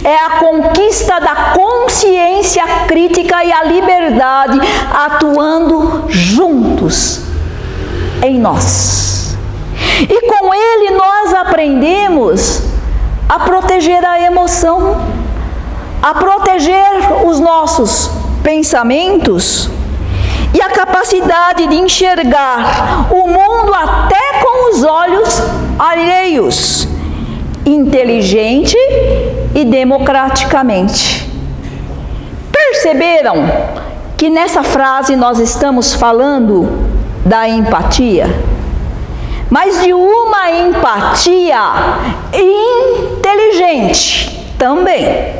É a conquista da consciência crítica e a liberdade atuando juntos em nós. E com ele nós aprendemos a proteger a emoção, a proteger os nossos pensamentos e a capacidade de enxergar o mundo até com os olhos alheios, inteligente e democraticamente. Perceberam que nessa frase nós estamos falando da empatia, mas de uma empatia inteligente também,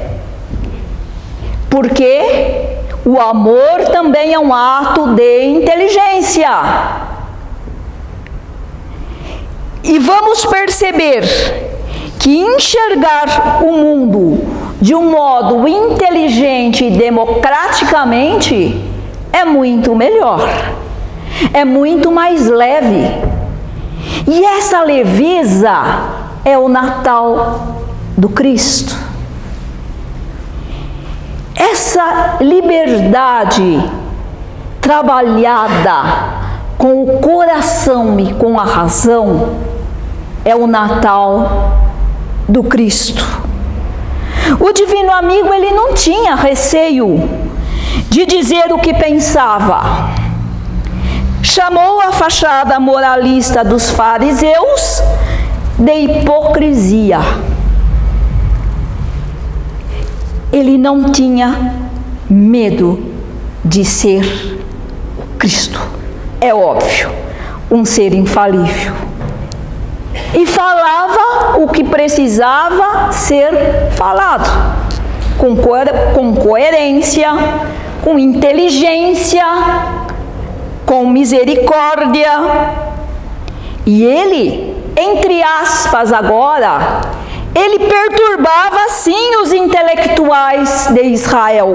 porque o amor também é um ato de inteligência. E vamos perceber que enxergar o mundo de um modo inteligente e democraticamente é muito melhor, é muito mais leve. E essa leveza é o Natal do Cristo. Essa liberdade trabalhada com o coração e com a razão é o Natal do Cristo. O divino amigo, ele não tinha receio de dizer o que pensava. Chamou a fachada moralista dos fariseus de hipocrisia. Ele não tinha medo de ser o Cristo. É óbvio, um ser infalível. E falava o que precisava ser falado, com coerência, com inteligência, com misericórdia. E ele, entre aspas agora, ele perturbava sim os intelectuais de Israel.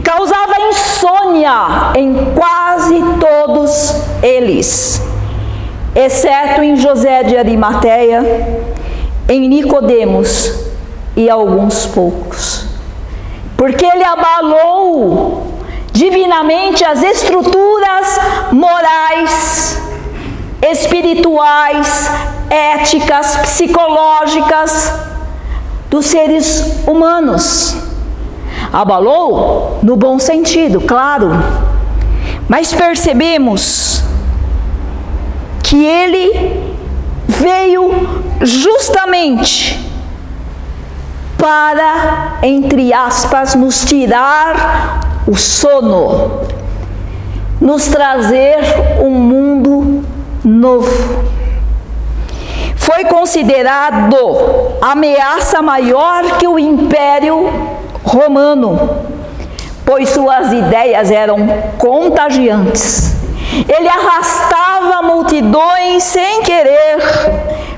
Causava insônia em quase todos eles, exceto em José de Arimateia, em Nicodemos e alguns poucos. Porque ele abalou divinamente as estruturas morais espirituais, éticas, psicológicas dos seres humanos. Abalou no bom sentido, claro, mas percebemos que ele veio justamente para, entre aspas, nos tirar o sono, nos trazer um mundo novo. Foi considerado ameaça maior que o Império Romano, pois suas ideias eram contagiantes. Ele arrastava multidões sem querer,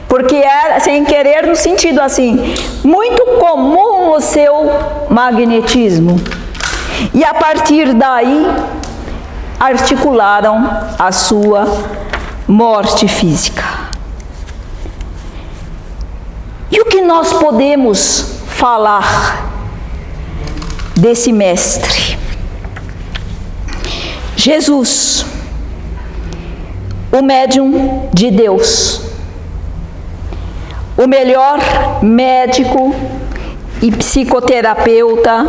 porque era sem querer no sentido assim, muito comum o seu magnetismo. E a partir daí, articularam a sua morte física. E o que nós podemos falar desse mestre? Jesus, o médium de Deus, o melhor médico e psicoterapeuta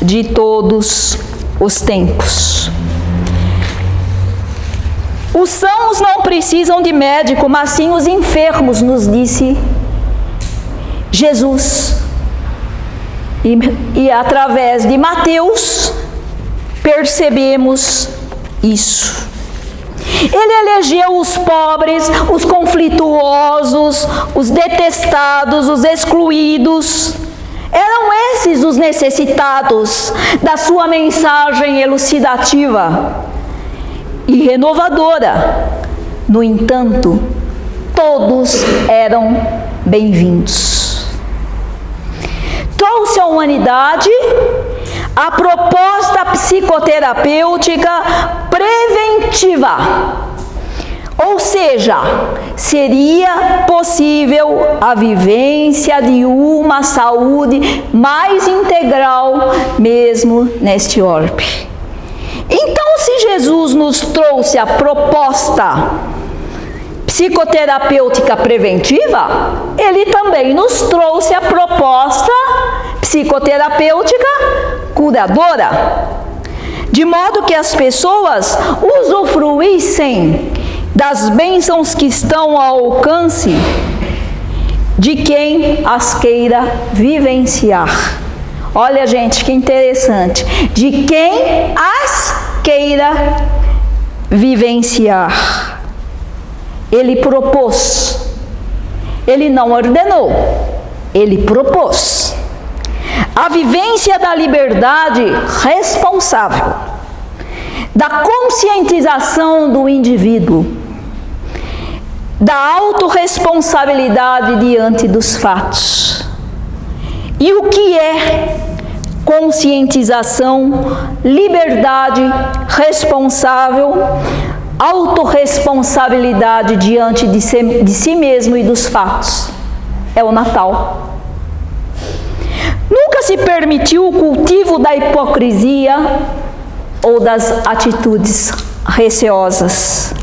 de todos os tempos. Os sãos não precisam de médico, mas sim os enfermos, nos disse Jesus. E através de Mateus percebemos isso. Ele elegeu os pobres, os conflituosos, os detestados, os excluídos. Eram esses os necessitados da sua mensagem elucidativa e renovadora. No entanto, todos eram bem-vindos. Trouxe à humanidade a proposta psicoterapêutica preventiva, ou seja, seria possível a vivência de uma saúde mais integral mesmo neste orbe. Então, se Jesus nos trouxe a proposta psicoterapêutica preventiva, ele também nos trouxe a proposta psicoterapêutica curadora, de modo que as pessoas usufruíssem das bênçãos que estão ao alcance de quem as queira vivenciar. Olha, gente, que interessante. De quem as queira vivenciar. Ele propôs. Ele não ordenou. Ele propôs. A vivência da liberdade responsável, da conscientização do indivíduo, da autorresponsabilidade diante dos fatos. E o que é conscientização, liberdade responsável, autorresponsabilidade diante de si mesmo e dos fatos? É o Natal. Nunca se permitiu o cultivo da hipocrisia ou das atitudes receosas.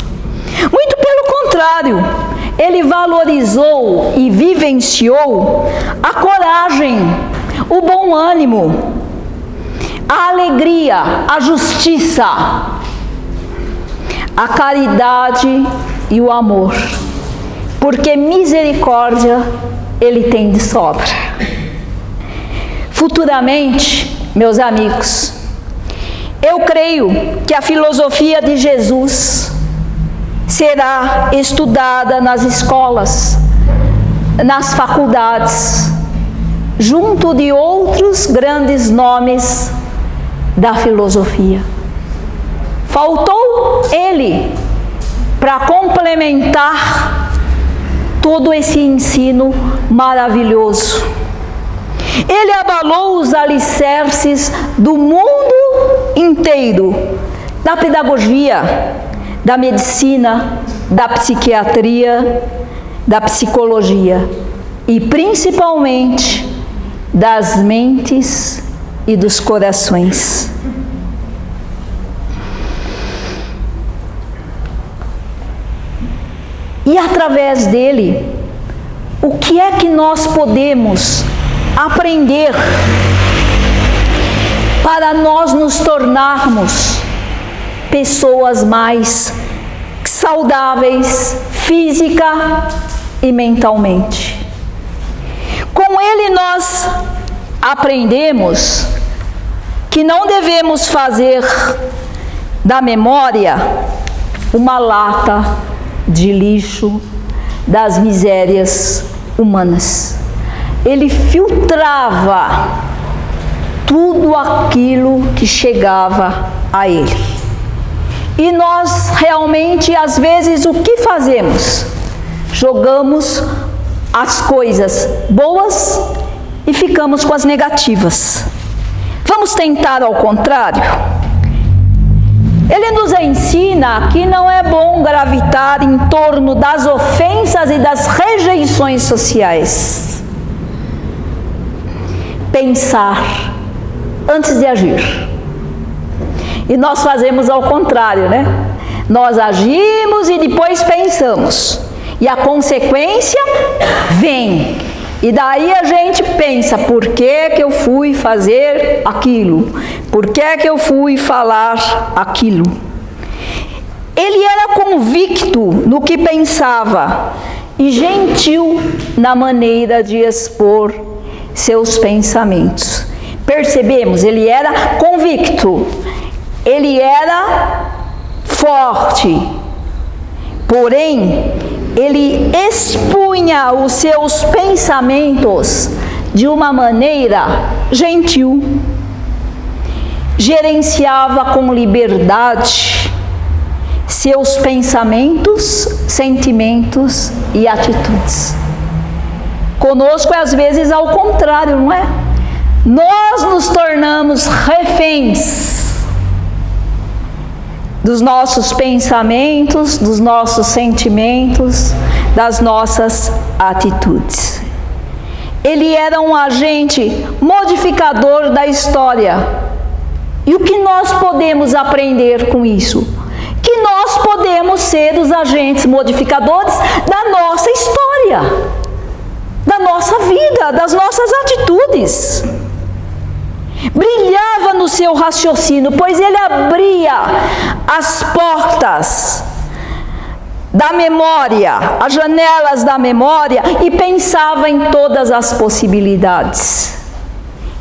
Muito pelo contrário, ele valorizou e vivenciou a coragem, o bom ânimo, a alegria, a justiça, a caridade e o amor, porque misericórdia ele tem de sobra. Futuramente, meus amigos, eu creio que a filosofia de Jesus será estudada nas escolas, nas faculdades, junto de outros grandes nomes da filosofia. Faltou ele para complementar todo esse ensino maravilhoso. Ele abalou os alicerces do mundo inteiro, da pedagogia, da medicina, da psiquiatria, da psicologia e principalmente das mentes e dos corações. E através dele, o que é que nós podemos aprender para nós nos tornarmos pessoas mais saudáveis, física e mentalmente? Com ele nós aprendemos que não devemos fazer da memória uma lata de lixo das misérias humanas. Ele filtrava tudo aquilo que chegava a ele. E nós realmente, às vezes, o que fazemos? Jogamos as coisas boas e ficamos com as negativas. Vamos tentar ao contrário? Ele nos ensina que não é bom gravitar em torno das ofensas e das rejeições sociais. Pensar antes de agir. E nós fazemos ao contrário, né? Nós agimos e depois pensamos. E a consequência vem. E daí a gente pensa, por que que eu fui fazer aquilo? Por que que eu fui falar aquilo? Ele era convicto no que pensava e gentil na maneira de expor seus pensamentos. Percebemos, ele era convicto, ele era forte, porém, ele expunha os seus pensamentos de uma maneira gentil, gerenciava com liberdade seus pensamentos, sentimentos e atitudes. Conosco é às vezes ao contrário, não é? Nós nos tornamos reféns dos nossos pensamentos, dos nossos sentimentos, das nossas atitudes. Ele era um agente modificador da história. E o que nós podemos aprender com isso? Que nós podemos ser os agentes modificadores da nossa história, da nossa vida, das nossas atitudes. Brilhava no seu raciocínio, pois ele abria as portas da memória, as janelas da memória, e pensava em todas as possibilidades.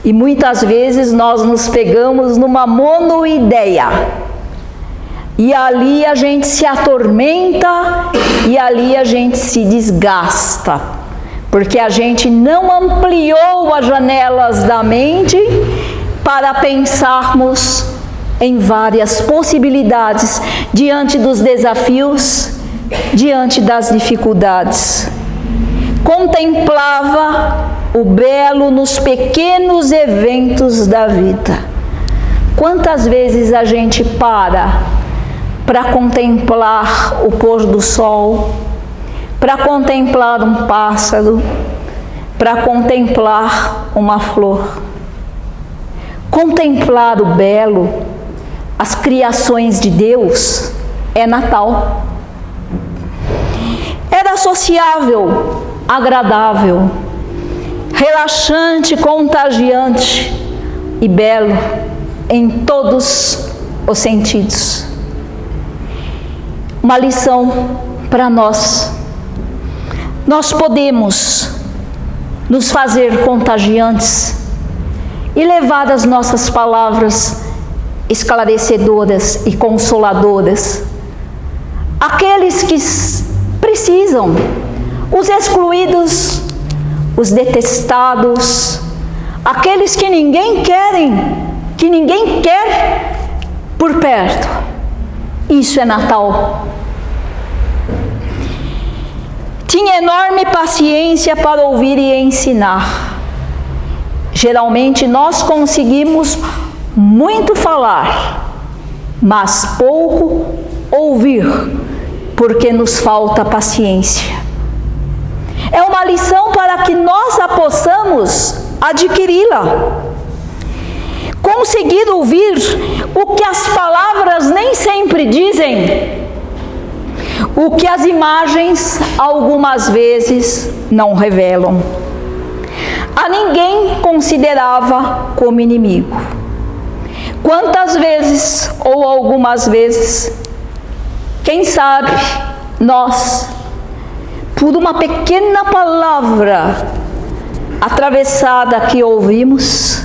E muitas vezes nós nos pegamos numa monoideia, e ali a gente se atormenta, e ali a gente se desgasta, porque a gente não ampliou as janelas da mente para pensarmos em várias possibilidades diante dos desafios, diante das dificuldades. Contemplava o belo nos pequenos eventos da vida. Quantas vezes a gente para contemplar o pôr do sol, para contemplar um pássaro, para contemplar uma flor? Contemplar o belo, as criações de Deus, é Natal. Era sociável, agradável, relaxante, contagiante e belo em todos os sentidos. Uma lição para nós. Nós podemos nos fazer contagiantes e levar as nossas palavras esclarecedoras e consoladoras àqueles que precisam, os excluídos, os detestados, aqueles que ninguém quer por perto. Isso é Natal. Tinha enorme paciência para ouvir e ensinar. Geralmente nós conseguimos muito falar, mas pouco ouvir, porque nos falta paciência. É uma lição para que nós a possamos adquiri-la. Conseguir ouvir o que as palavras nem sempre dizem, o que as imagens algumas vezes não revelam. A ninguém considerava como inimigo. Quantas vezes, ou algumas vezes, quem sabe, nós, por uma pequena palavra atravessada que ouvimos,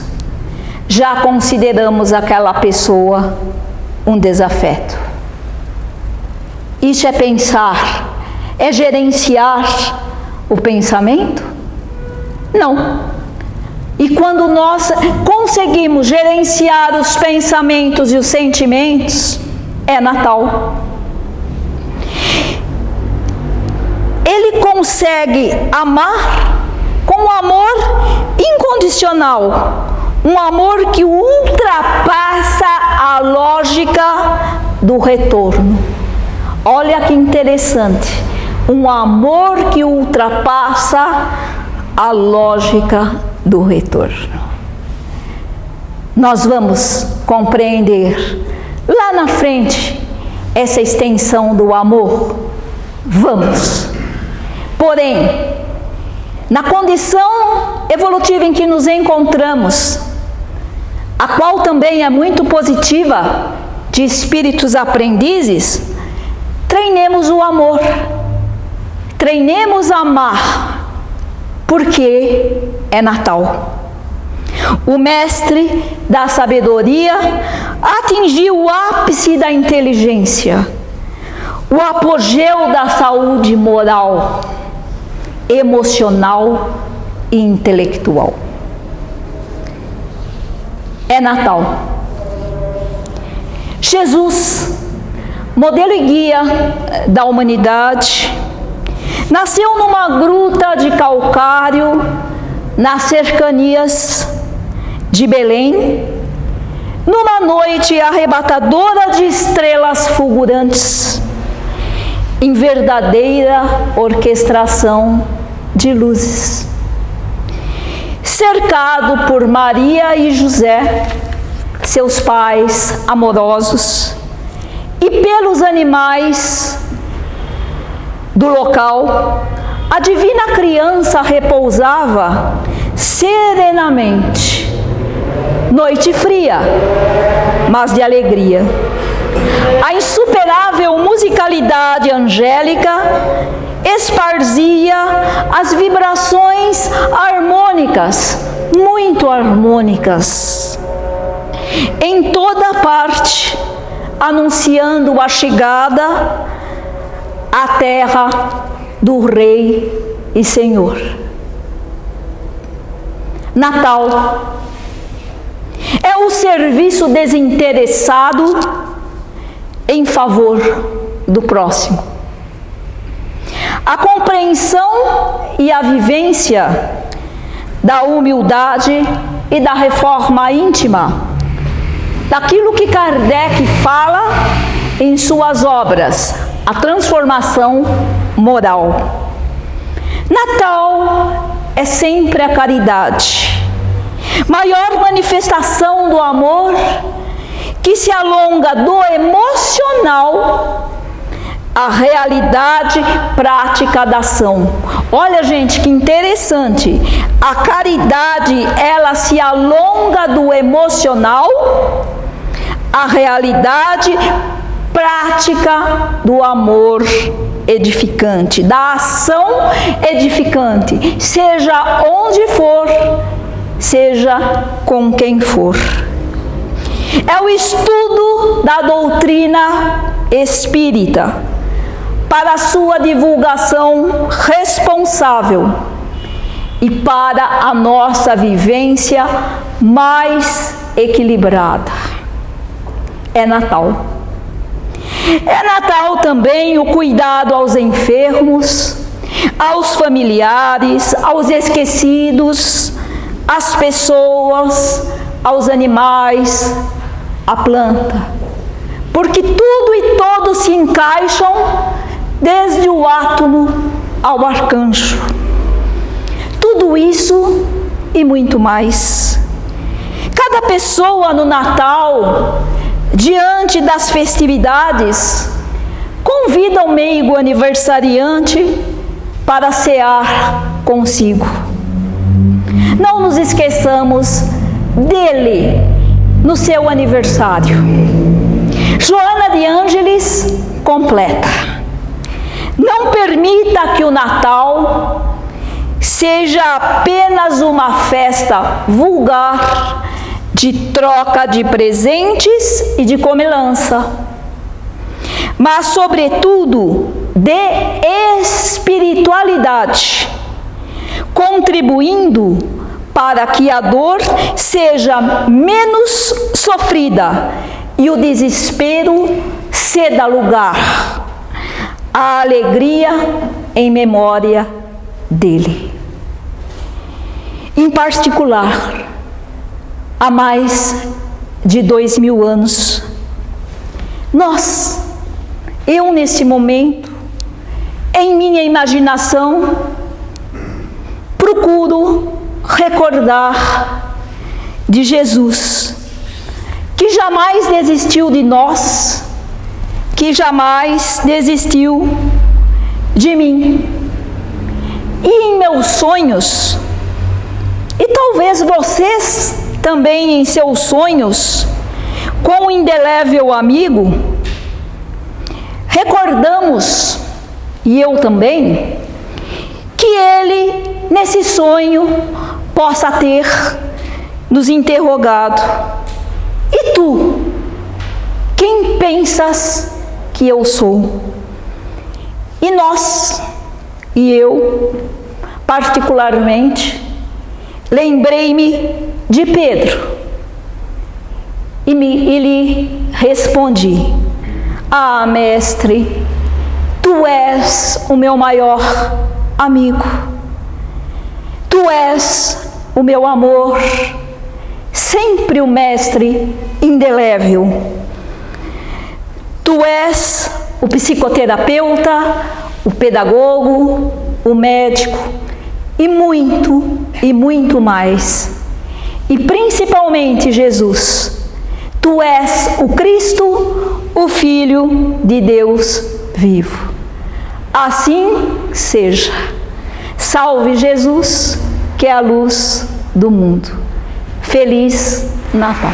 já consideramos aquela pessoa um desafeto. Isso é pensar, é gerenciar o pensamento? Não. E quando nós conseguimos gerenciar os pensamentos e os sentimentos, é Natal. Ele consegue amar com um amor incondicional, um amor que ultrapassa a lógica do retorno. Olha que interessante, um amor que ultrapassa a lógica do retorno. Nós vamos compreender lá na frente essa extensão do amor. Vamos. Porém, na condição evolutiva em que nos encontramos, a qual também é muito positiva, de espíritos aprendizes, treinemos o amor, treinemos a amar, porque é Natal. O mestre da sabedoria atingiu o ápice da inteligência, o apogeu da saúde moral, emocional e intelectual. É Natal. Jesus, modelo e guia da humanidade, nasceu numa gruta de calcário nas cercanias de Belém, numa noite arrebatadora de estrelas fulgurantes, em verdadeira orquestração de luzes. Cercado por Maria e José, seus pais amorosos, e pelos animais do local, a divina criança repousava serenamente. Noite fria, mas de alegria. A insuperável musicalidade angélica esparzia as vibrações harmônicas, muito harmônicas, em toda parte, anunciando a chegada à terra do Rei e Senhor. Natal é o serviço desinteressado em favor do próximo. A compreensão e a vivência da humildade e da reforma íntima, daquilo que Kardec fala em suas obras, a transformação moral. Natal é sempre a caridade, maior manifestação do amor que se alonga do emocional à realidade prática da ação. Olha, gente, que interessante. A caridade, ela se alonga do emocional à realidade prática do amor edificante, da ação edificante, seja onde for, seja com quem for. É o estudo da doutrina espírita para a sua divulgação responsável e para a nossa vivência mais equilibrada. É Natal. É Natal também o cuidado aos enfermos, aos familiares, aos esquecidos, às pessoas, aos animais, à planta. Porque tudo e todos se encaixam desde o átomo ao arcanjo. Tudo isso e muito mais. Cada pessoa no Natal, diante das festividades, convida o meigo aniversariante para cear consigo. Não nos esqueçamos dele no seu aniversário. Joana de Ângeles completa: não permita que o Natal seja apenas uma festa vulgar de troca de presentes e de comilança, mas sobretudo de espiritualidade, contribuindo para que a dor seja menos sofrida e o desespero ceda lugar à alegria em memória dele. Em particular, há mais de 2000 anos, eu nesse momento, em minha imaginação, procuro recordar de Jesus, que jamais desistiu de nós, que jamais desistiu de mim. E em meus sonhos, e talvez vocês também em seus sonhos, com um indelével amigo, recordamos, e eu também, que ele, nesse sonho, possa ter nos interrogado: e tu, quem pensas que eu sou? E nós, e eu, particularmente, lembrei-me de Pedro e lhe respondi: ah, mestre, tu és o meu maior amigo, tu és o meu amor, sempre o mestre indelével. Tu és o psicoterapeuta, o pedagogo, o médico e muito mais. E principalmente, Jesus, tu és o Cristo, o Filho de Deus vivo. Assim seja. Salve Jesus, que é a luz do mundo. Feliz Natal.